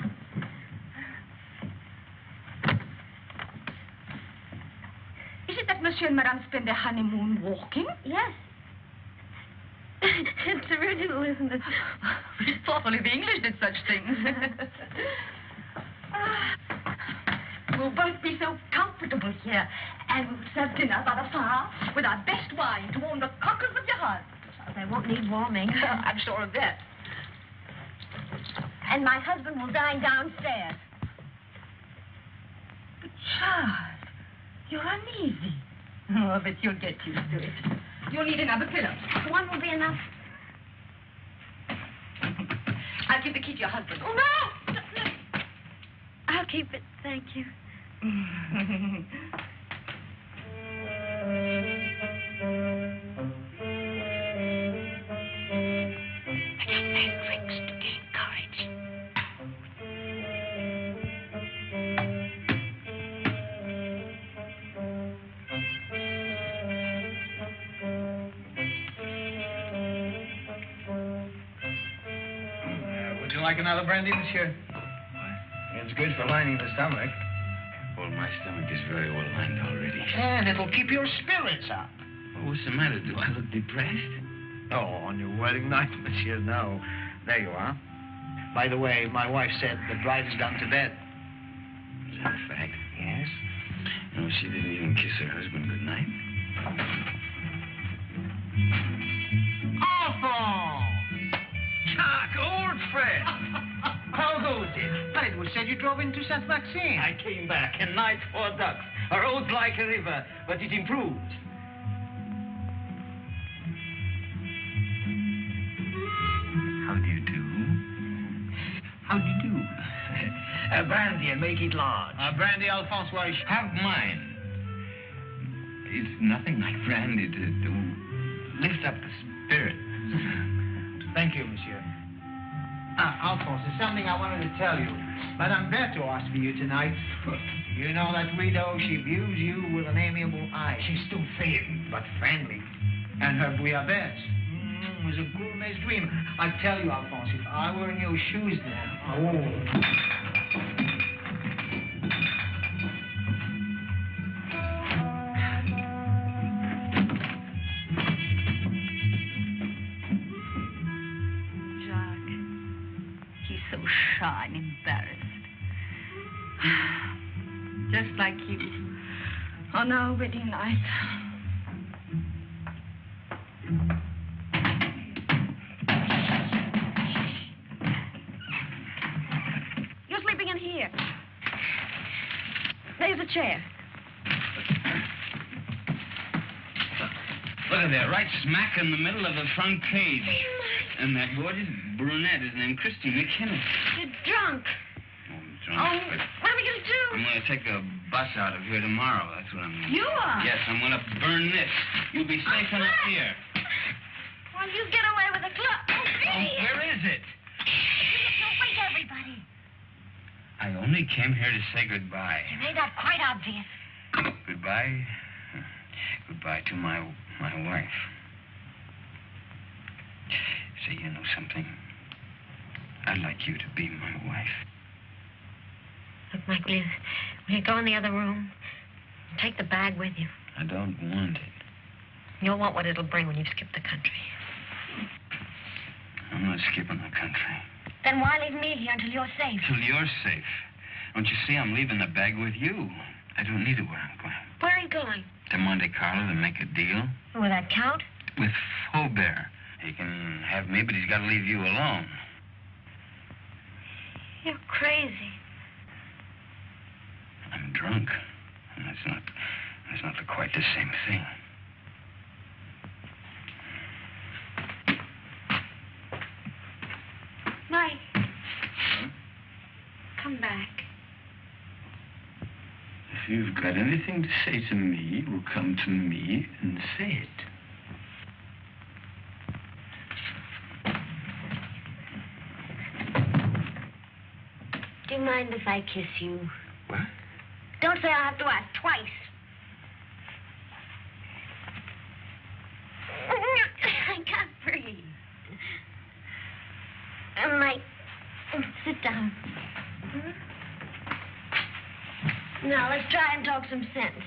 Is it that Monsieur and Madame spend their honeymoon walking? Yes. It's original, isn't it? We thought only the English did such things. We'll both be so comfortable here. And we'll serve dinner by the fire with our best wine to warm the cockles of your heart. They won't need warming. I'm sure of that. And my husband will dine downstairs. But, Charles, you're uneasy. Oh, but you'll get used to it. You'll need another pillow. One will be enough. I'll give the key to your husband. Oh, no! I'll keep it, thank you. like another brandy, monsieur? It's good for lining the stomach. Well, my stomach is very well lined already. And it'll keep your spirits up. Well, what's the matter? Do I look depressed? Oh, on your wedding night, monsieur, no. There you are. By the way, my wife said the bride has gone to bed. Is that a fact? Yes. No, she didn't even kiss her husband goodnight. Alphonse! Chuck, old friend! How goes it? But it was said you drove into Saint Maxime. I came back, and night for ducks. A road like a river, but it improved. How do you do? How do you do? A brandy and make it large. Brandy, Alphonse, why? Have mine. It's nothing like brandy to lift up the spirit. Thank you, monsieur. Alphonse, there's something I wanted to tell you. Madame Berthaud asked for you tonight. You know that widow, she views you with an amiable eye. She's too thin, but friendly. And her bouillabaisse was a gourmet's dream. I tell you, Alphonse, if I were in your shoes then, shy and embarrassed. Just like you on our wedding night. You're sleeping in here. There's a chair. Look at that, right smack in the middle of the front page. And that gorgeous brunette is named Christine McKinnon. You're drunk. Oh, I'm drunk. Oh, what are we going to do? I'm going to take a bus out of here tomorrow. That's what I'm going to do. You are? Yes, I'm going to burn this. You'll be safe enough here. Well, you get away with a glove. Where is it? Don't wake everybody. I only came here to say goodbye. You made that quite obvious. Goodbye? Goodbye to my wife. Say, you know something? I'd like you to be my wife. Look, Mike, will you go in the other room? Take the bag with you. I don't want it. You'll want what it'll bring when you've skipped the country. I'm not skipping the country. Then why leave me here until you're safe? Till you're safe. Don't you see I'm leaving the bag with you? I don't need it where I'm going. Where are you going? To Monte Carlo to make a deal. Will that count? With Faubert. He can have me, but he's got to leave you alone. You're crazy. I'm drunk. And that's not quite the same thing. Mike. Huh? Come back. If you've got anything to say to me, well, come to me and say it. Do you mind if I kiss you? What? Don't say I'll have to ask twice. I can't breathe. Mike, sit down. Now, let's try and talk some sense.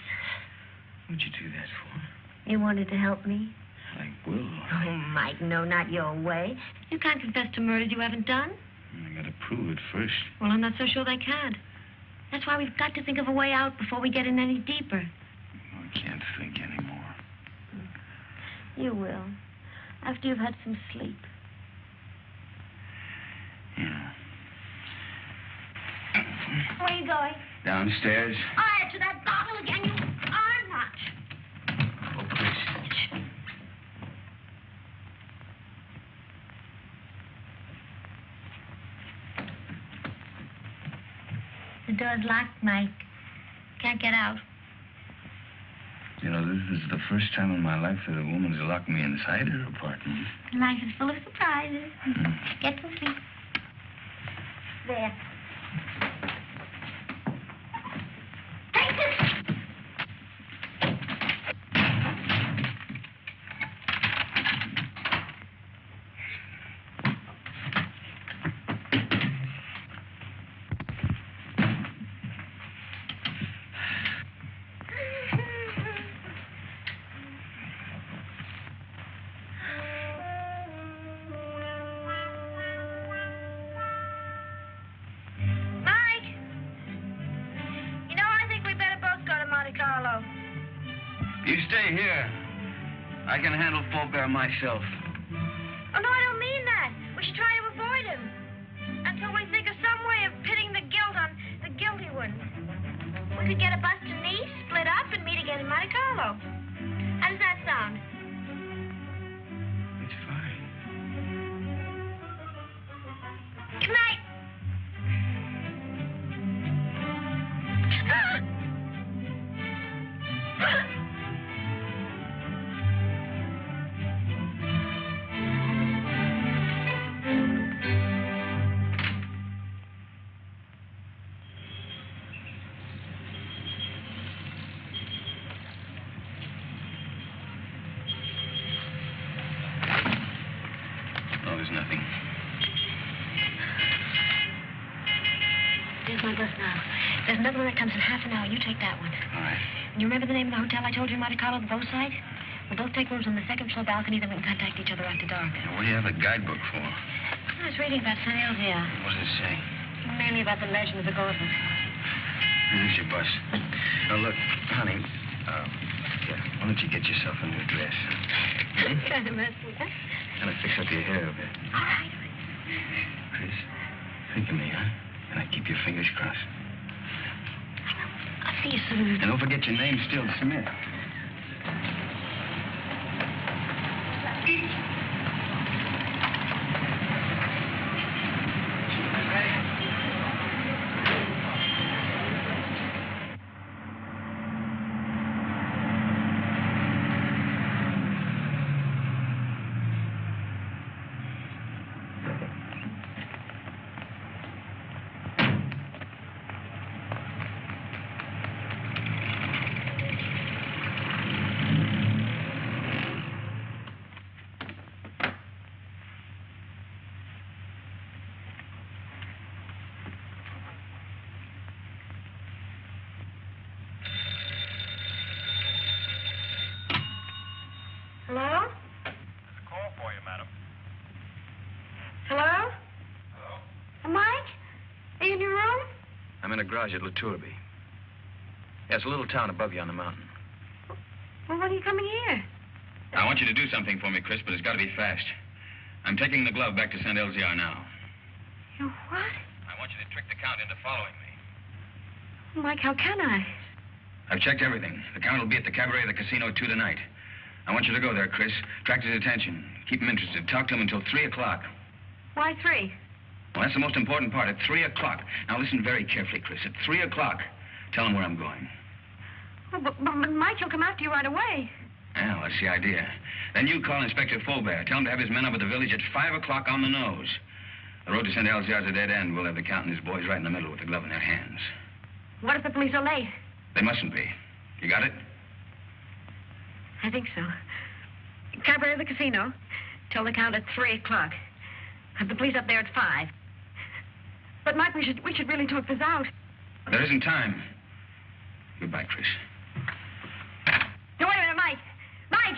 What'd you do that for? You wanted to help me? I will. Oh, Mike, no, not your way. You can't confess to murders you haven't done. I gotta prove it first. Well, I'm not so sure they can. That's why we've got to think of a way out before we get in any deeper. I can't think anymore. You will. After you've had some sleep. Yeah. Where are you going? Downstairs. To that bottle again. You are not. Oh, please. The door's locked, Mike. Can't get out. You know, this is the first time in my life that a woman's locked me inside her apartment. Life is full of surprises. Get to sleep. There. Take this. You stay here. I can handle Faubert myself. Oh, no, I don't mean that. We should try to avoid him until we think of some way of pitting the guilt on the guilty ones. We could get a bus to Nice, split up, and meet again in Monte Carlo. How does that sound? It's fine. Good night. No, there's nothing. There's my bus now. There's another one that comes in half an hour. You take that one. All right. You remember the name of the hotel I told you in Monte Carlo, the bow side? We'll both take rooms on the second floor balcony, then we can contact each other after dark. Now, what do you have a guidebook for? I was reading about St. Elzea. What does it say? Mainly about the legend of the gauntlet. Here's your bus. Now, look, honey, yeah, why don't you get yourself a new dress? Kind of messy, huh? Kind of fix up your hair a bit. All right. Chris, think of me, huh? And I keep your fingers crossed. I'll see you soon. And don't forget your name still, Smith. Hello? There's a call for you, madam. Hello? Hello? Mike? Are you in your room? I'm in a garage at La Tourbe. Yeah, it's a little town above you on the mountain. Well, what are you coming here? I want you to do something for me, Chris, but it's got to be fast. I'm taking the glove back to St. Elzea now. You what? I want you to trick the Count into following me. Mike, how can I? I've checked everything. The Count will be at the cabaret of the casino 2 tonight. I want you to go there, Chris. Attract his attention. Keep him interested. Talk to him until 3 o'clock. Why 3? Well, that's the most important part. At 3 o'clock. Now, listen very carefully, Chris. At 3 o'clock, tell him where I'm going. Oh, but Mike, he'll come after you right away. Yeah, that's the idea. Then you call Inspector Faubert. Tell him to have his men up at the village at 5 o'clock on the nose. The road to St. Elzea is a dead end. We'll have the Count and his boys right in the middle with the glove in their hands. What if the police are late? They mustn't be. You got it? I think so. Cabaret of the casino. Tell the Count at 3 o'clock. Have the police up there at 5. But, Mike, we should really talk this out. There isn't time. Goodbye, Chris. No, wait a minute, Mike. Mike!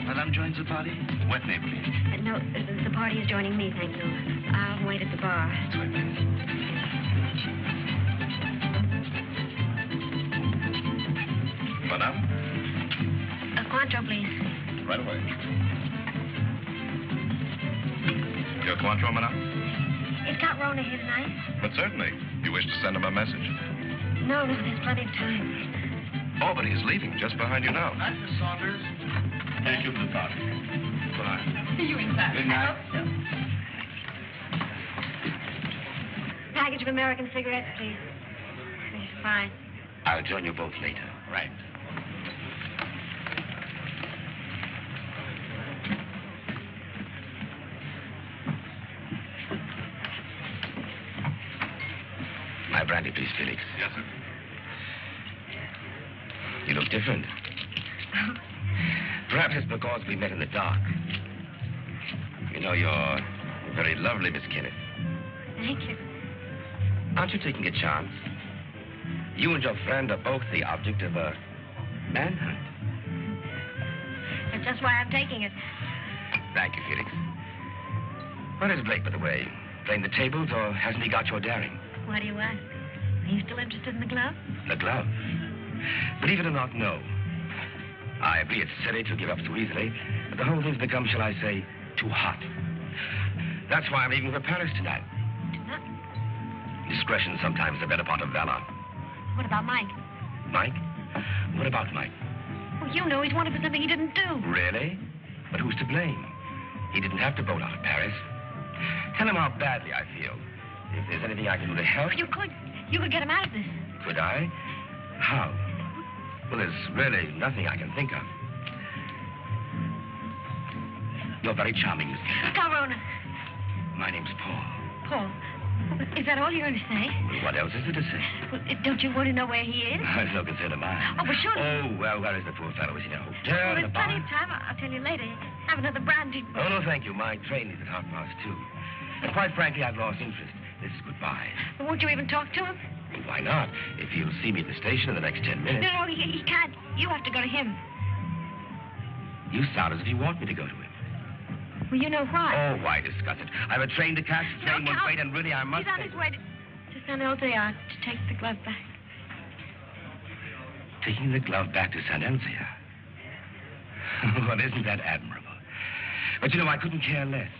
Madame joins the party? What name, please? No, the party is joining me, thank you. I'll wait at the bar. Madame? A Cointreau, please. Right away. Your Cointreau, madame? Is Count Rona here tonight? But certainly. You wish to send him a message? No, there's plenty of time. Oh, but he's leaving just behind you now. Night, Miss Saunders. Thank you for the party. Bye. See you in time. Good night. I hope so. Package of American cigarettes, please. Fine. I'll join you both later. Right. My brandy, please, Felix. Yes, sir. You look different. Perhaps it's because we met in the dark. You know, you're very lovely, Miss Kenneth. Thank you. Aren't you taking a chance? You and your friend are both the object of a manhunt. That's just why I'm taking it. Thank you, Felix. Where is Blake, by the way? Playing the tables, or hasn't he got your daring? Why do you ask? Are you still interested in the glove? The glove? Believe it or not, no. I agree it's silly to give up so easily, but the whole thing's become, shall I say, too hot. That's why I'm leaving for Paris tonight. Tonight? Discretion sometimes the better part of valor. What about Mike? Mike? What about Mike? Well, you know he's wanted for something he didn't do. Really? But who's to blame? He didn't have to bolt out of Paris. Tell him how badly I feel. If there's anything I can do to help... You could get him out of this. Could I? How? Well, there's really nothing I can think of. You're very charming, Miss Kennedy. Corona. My name's Paul. Paul. Is that all you're going to say? Well, what else is there to say? Well, don't you want to know where he is? It's no concern of mine. Oh, but surely... Oh, well, where is the poor fellow? Is he in a hotel? Well, in a there's bar? plenty of time. I'll tell you later. Have another brandy. Oh, no, thank you. My train is at 2:30. And quite frankly, I've lost interest. This is goodbye. Well, won't you even talk to him? Why not? If he'll see me at the station in the next 10 minutes. No, he can't. You have to go to him. You sound as if you want me to go to him. Well, you know why. Oh, why discuss it? I have a train to catch. The train won't wait, and really, I must... He's on his way to San Elzea to take the glove back. Taking the glove back to San Elzea? Well, isn't that admirable? But, you know, I couldn't care less.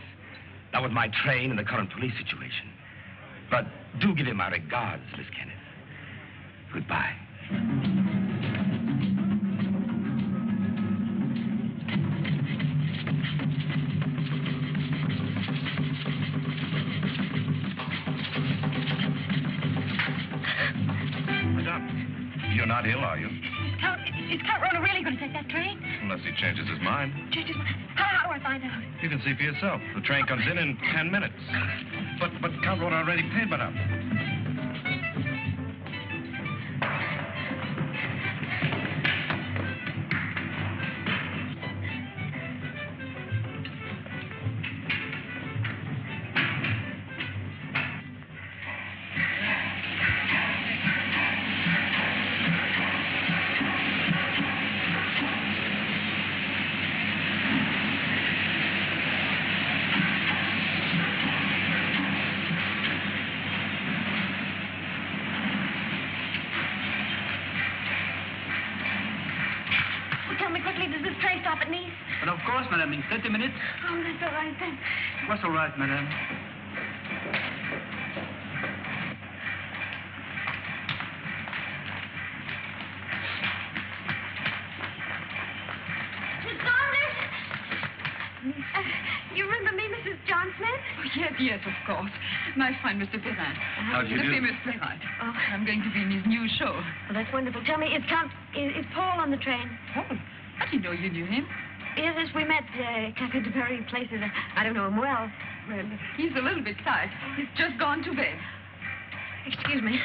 Not with my train and the current police situation. But do give him my regards, Miss Kenneth. Goodbye. Madame, you're not ill, are you? Is Count Rona really going to take that train? Unless he changes his mind. Changes my... How do I find out? You can see for yourself. The train comes in 10 minutes. But Count Rona already paid, madame. But of course, madame, in 30 minutes. Oh, that's all right, then. What's all right, madame? Miss Saunders? You remember me, Mrs. John Smith? Oh, yes, of course. My fine Mr. Perrin. How do you the do? famous playwright. Oh. I'm going to be in his new show. Well, that's wonderful. Tell me, is Paul on the train? Paul? How do you know you knew him? Yes, we met Cafe de Paris places. I don't know him well. He's a little bit tired. He's just gone to bed. Excuse me.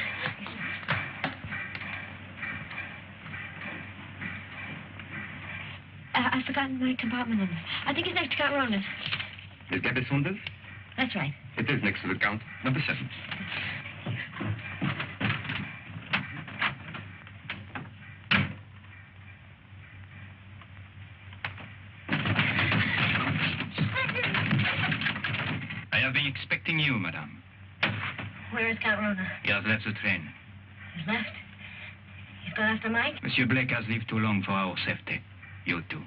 I've forgotten my compartment number. I think it's next to Count Rona's. Is that Saunders? That's right. It is next to the Count. Number 7. I have been expecting you, madame. Where is Count Rona? He has left the train. He's left. He's gone after Mike? Monsieur Blake has lived too long for our safety. You too.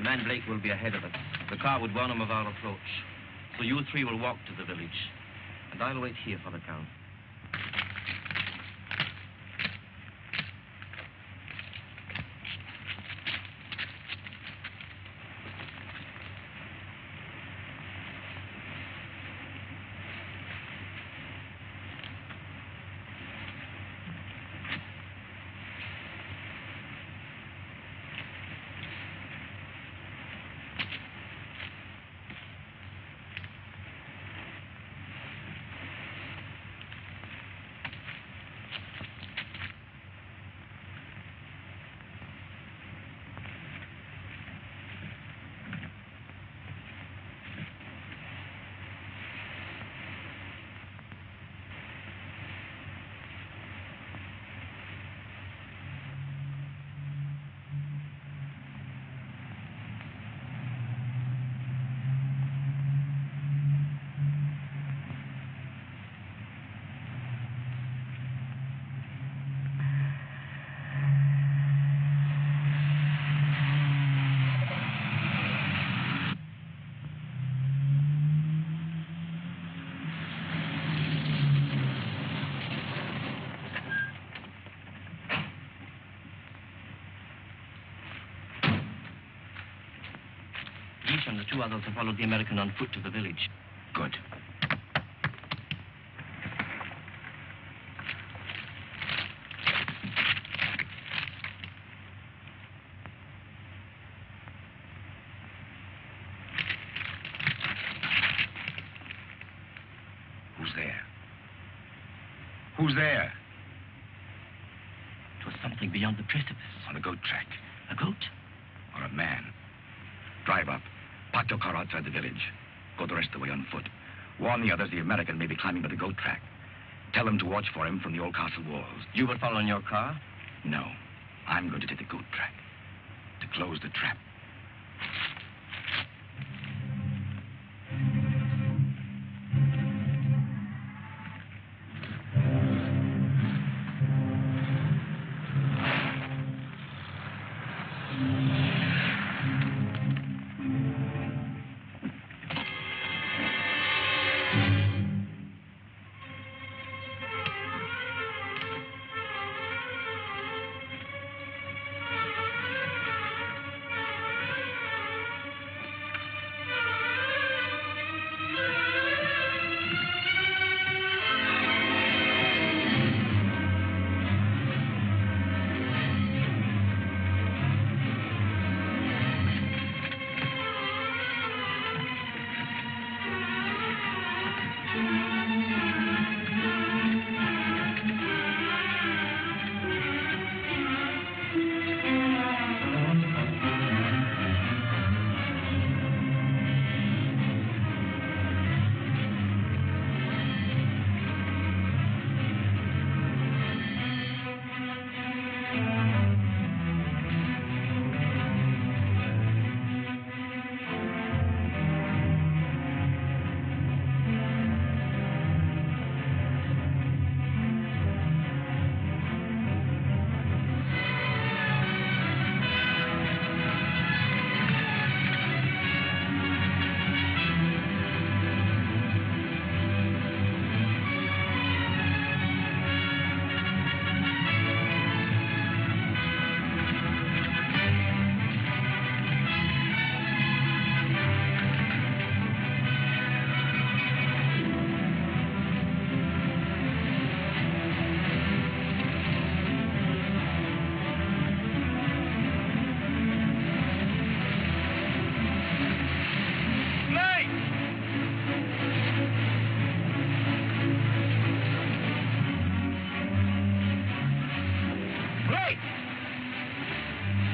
The man Blake will be ahead of us. The car would warn him of our approach. So you three will walk to the village. And I'll wait here for the Count. Each and the two others have followed the American on foot to the village. Good. Who's there? Who's there? It was something beyond the precipice. On the goat track. A goat? Or a man. Drive up. Park your car outside the village. Go the rest of the way on foot. Warn the others the American may be climbing by the goat track. Tell them to watch for him from the old castle walls. You will follow in your car? No. I'm going to take the goat track. To close the trap.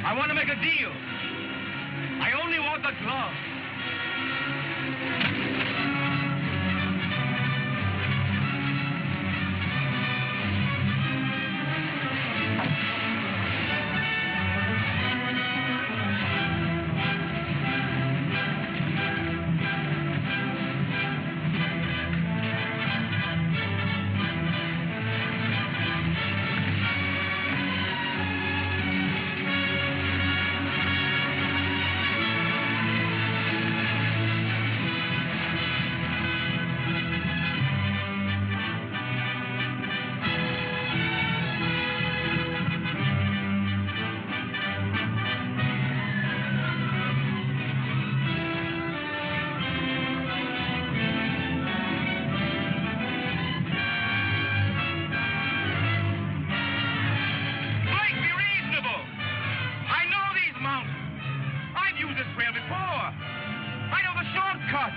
I want to make a deal. I only want the glove. trail before. I know the shortcut.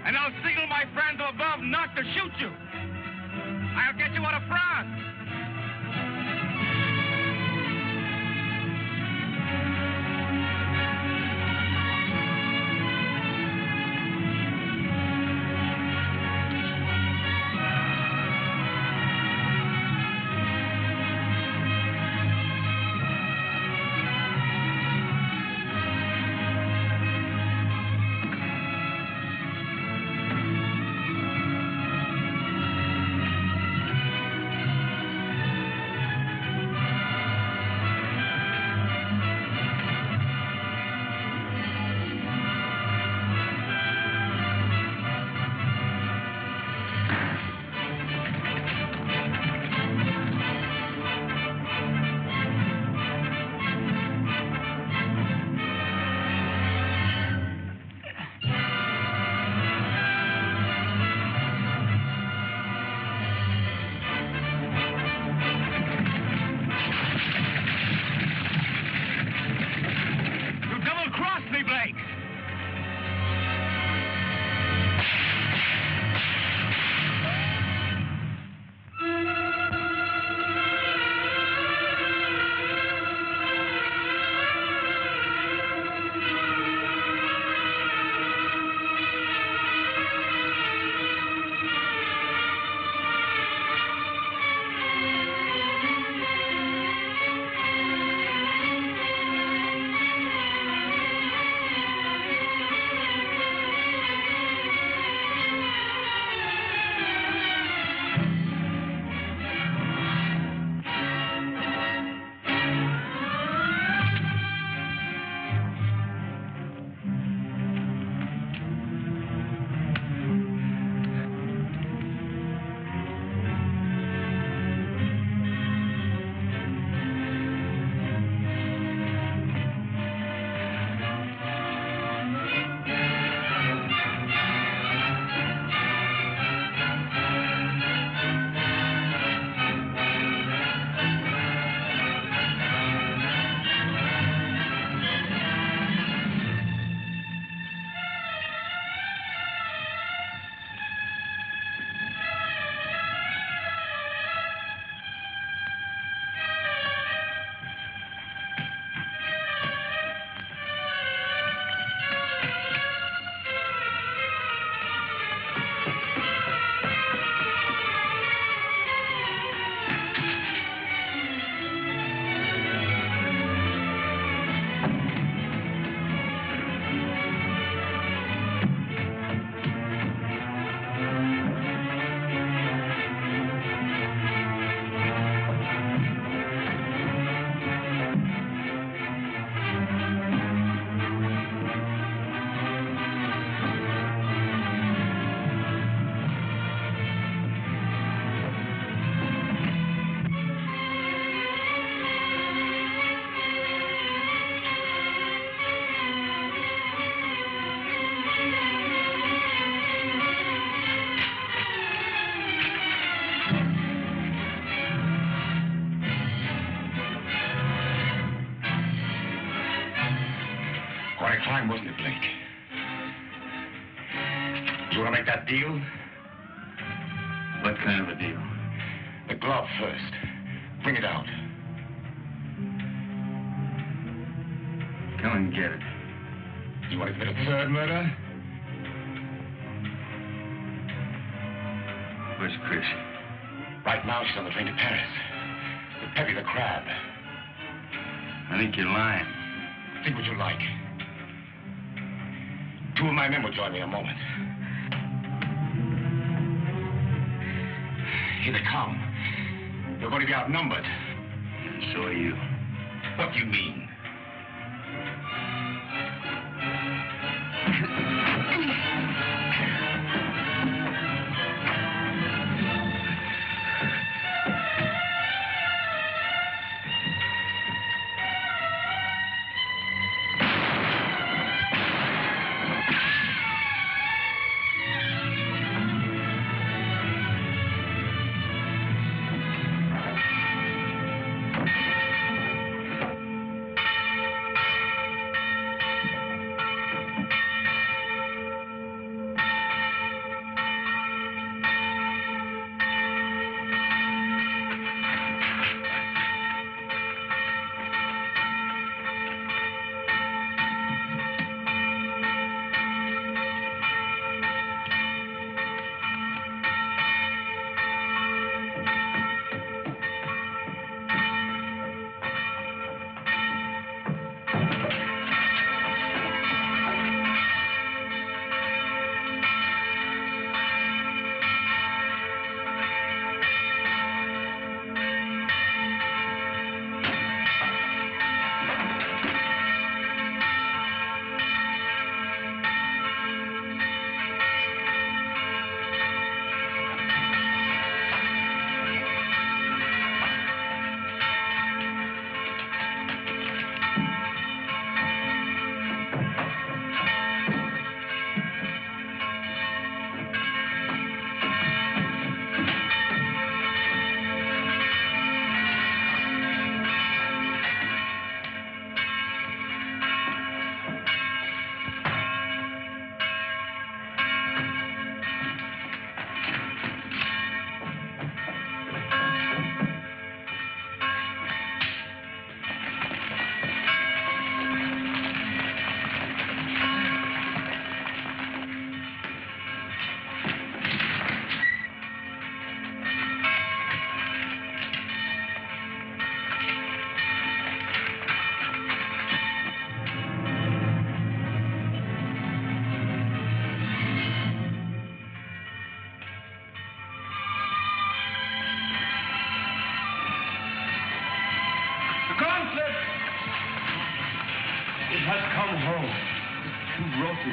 And I'll signal my friends above not to shoot you. I'll get you out of France. Quite a climb, wasn't it, Blake? You want to make that deal? What kind of a deal? The glove first. Bring it out. Come and get it. You want to commit a third murder? Where's Chris? Right now, she's on the train to Paris. With Peppy the crab. I think you're lying. Think what you like. 2 of my men will join me in a moment. Here they come. You're going to be outnumbered. And so are you. What do you mean?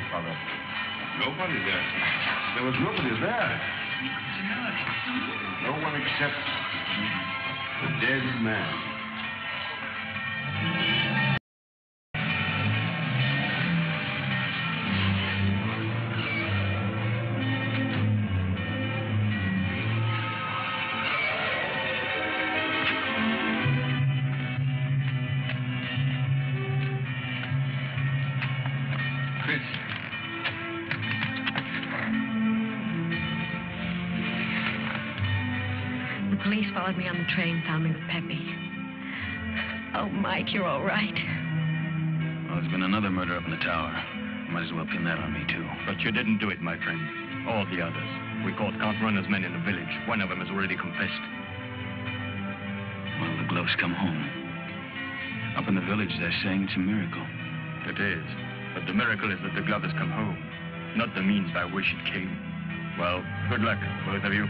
Father. Nobody there. There was nobody there. No one except the dead man. The police followed me on the train, found me with Peppy. Oh, Mike, you're all right. Well, there's been another murder up in the tower. Might as well pin that on me, too. But you didn't do it, my friend. All the others. We caught Count Runner's men in the village. One of them has already confessed. Well, the gloves come home. Up in the village, they're saying it's a miracle. It is. But the miracle is that the glove has come home, not the means by which it came. Well, good luck, both of you.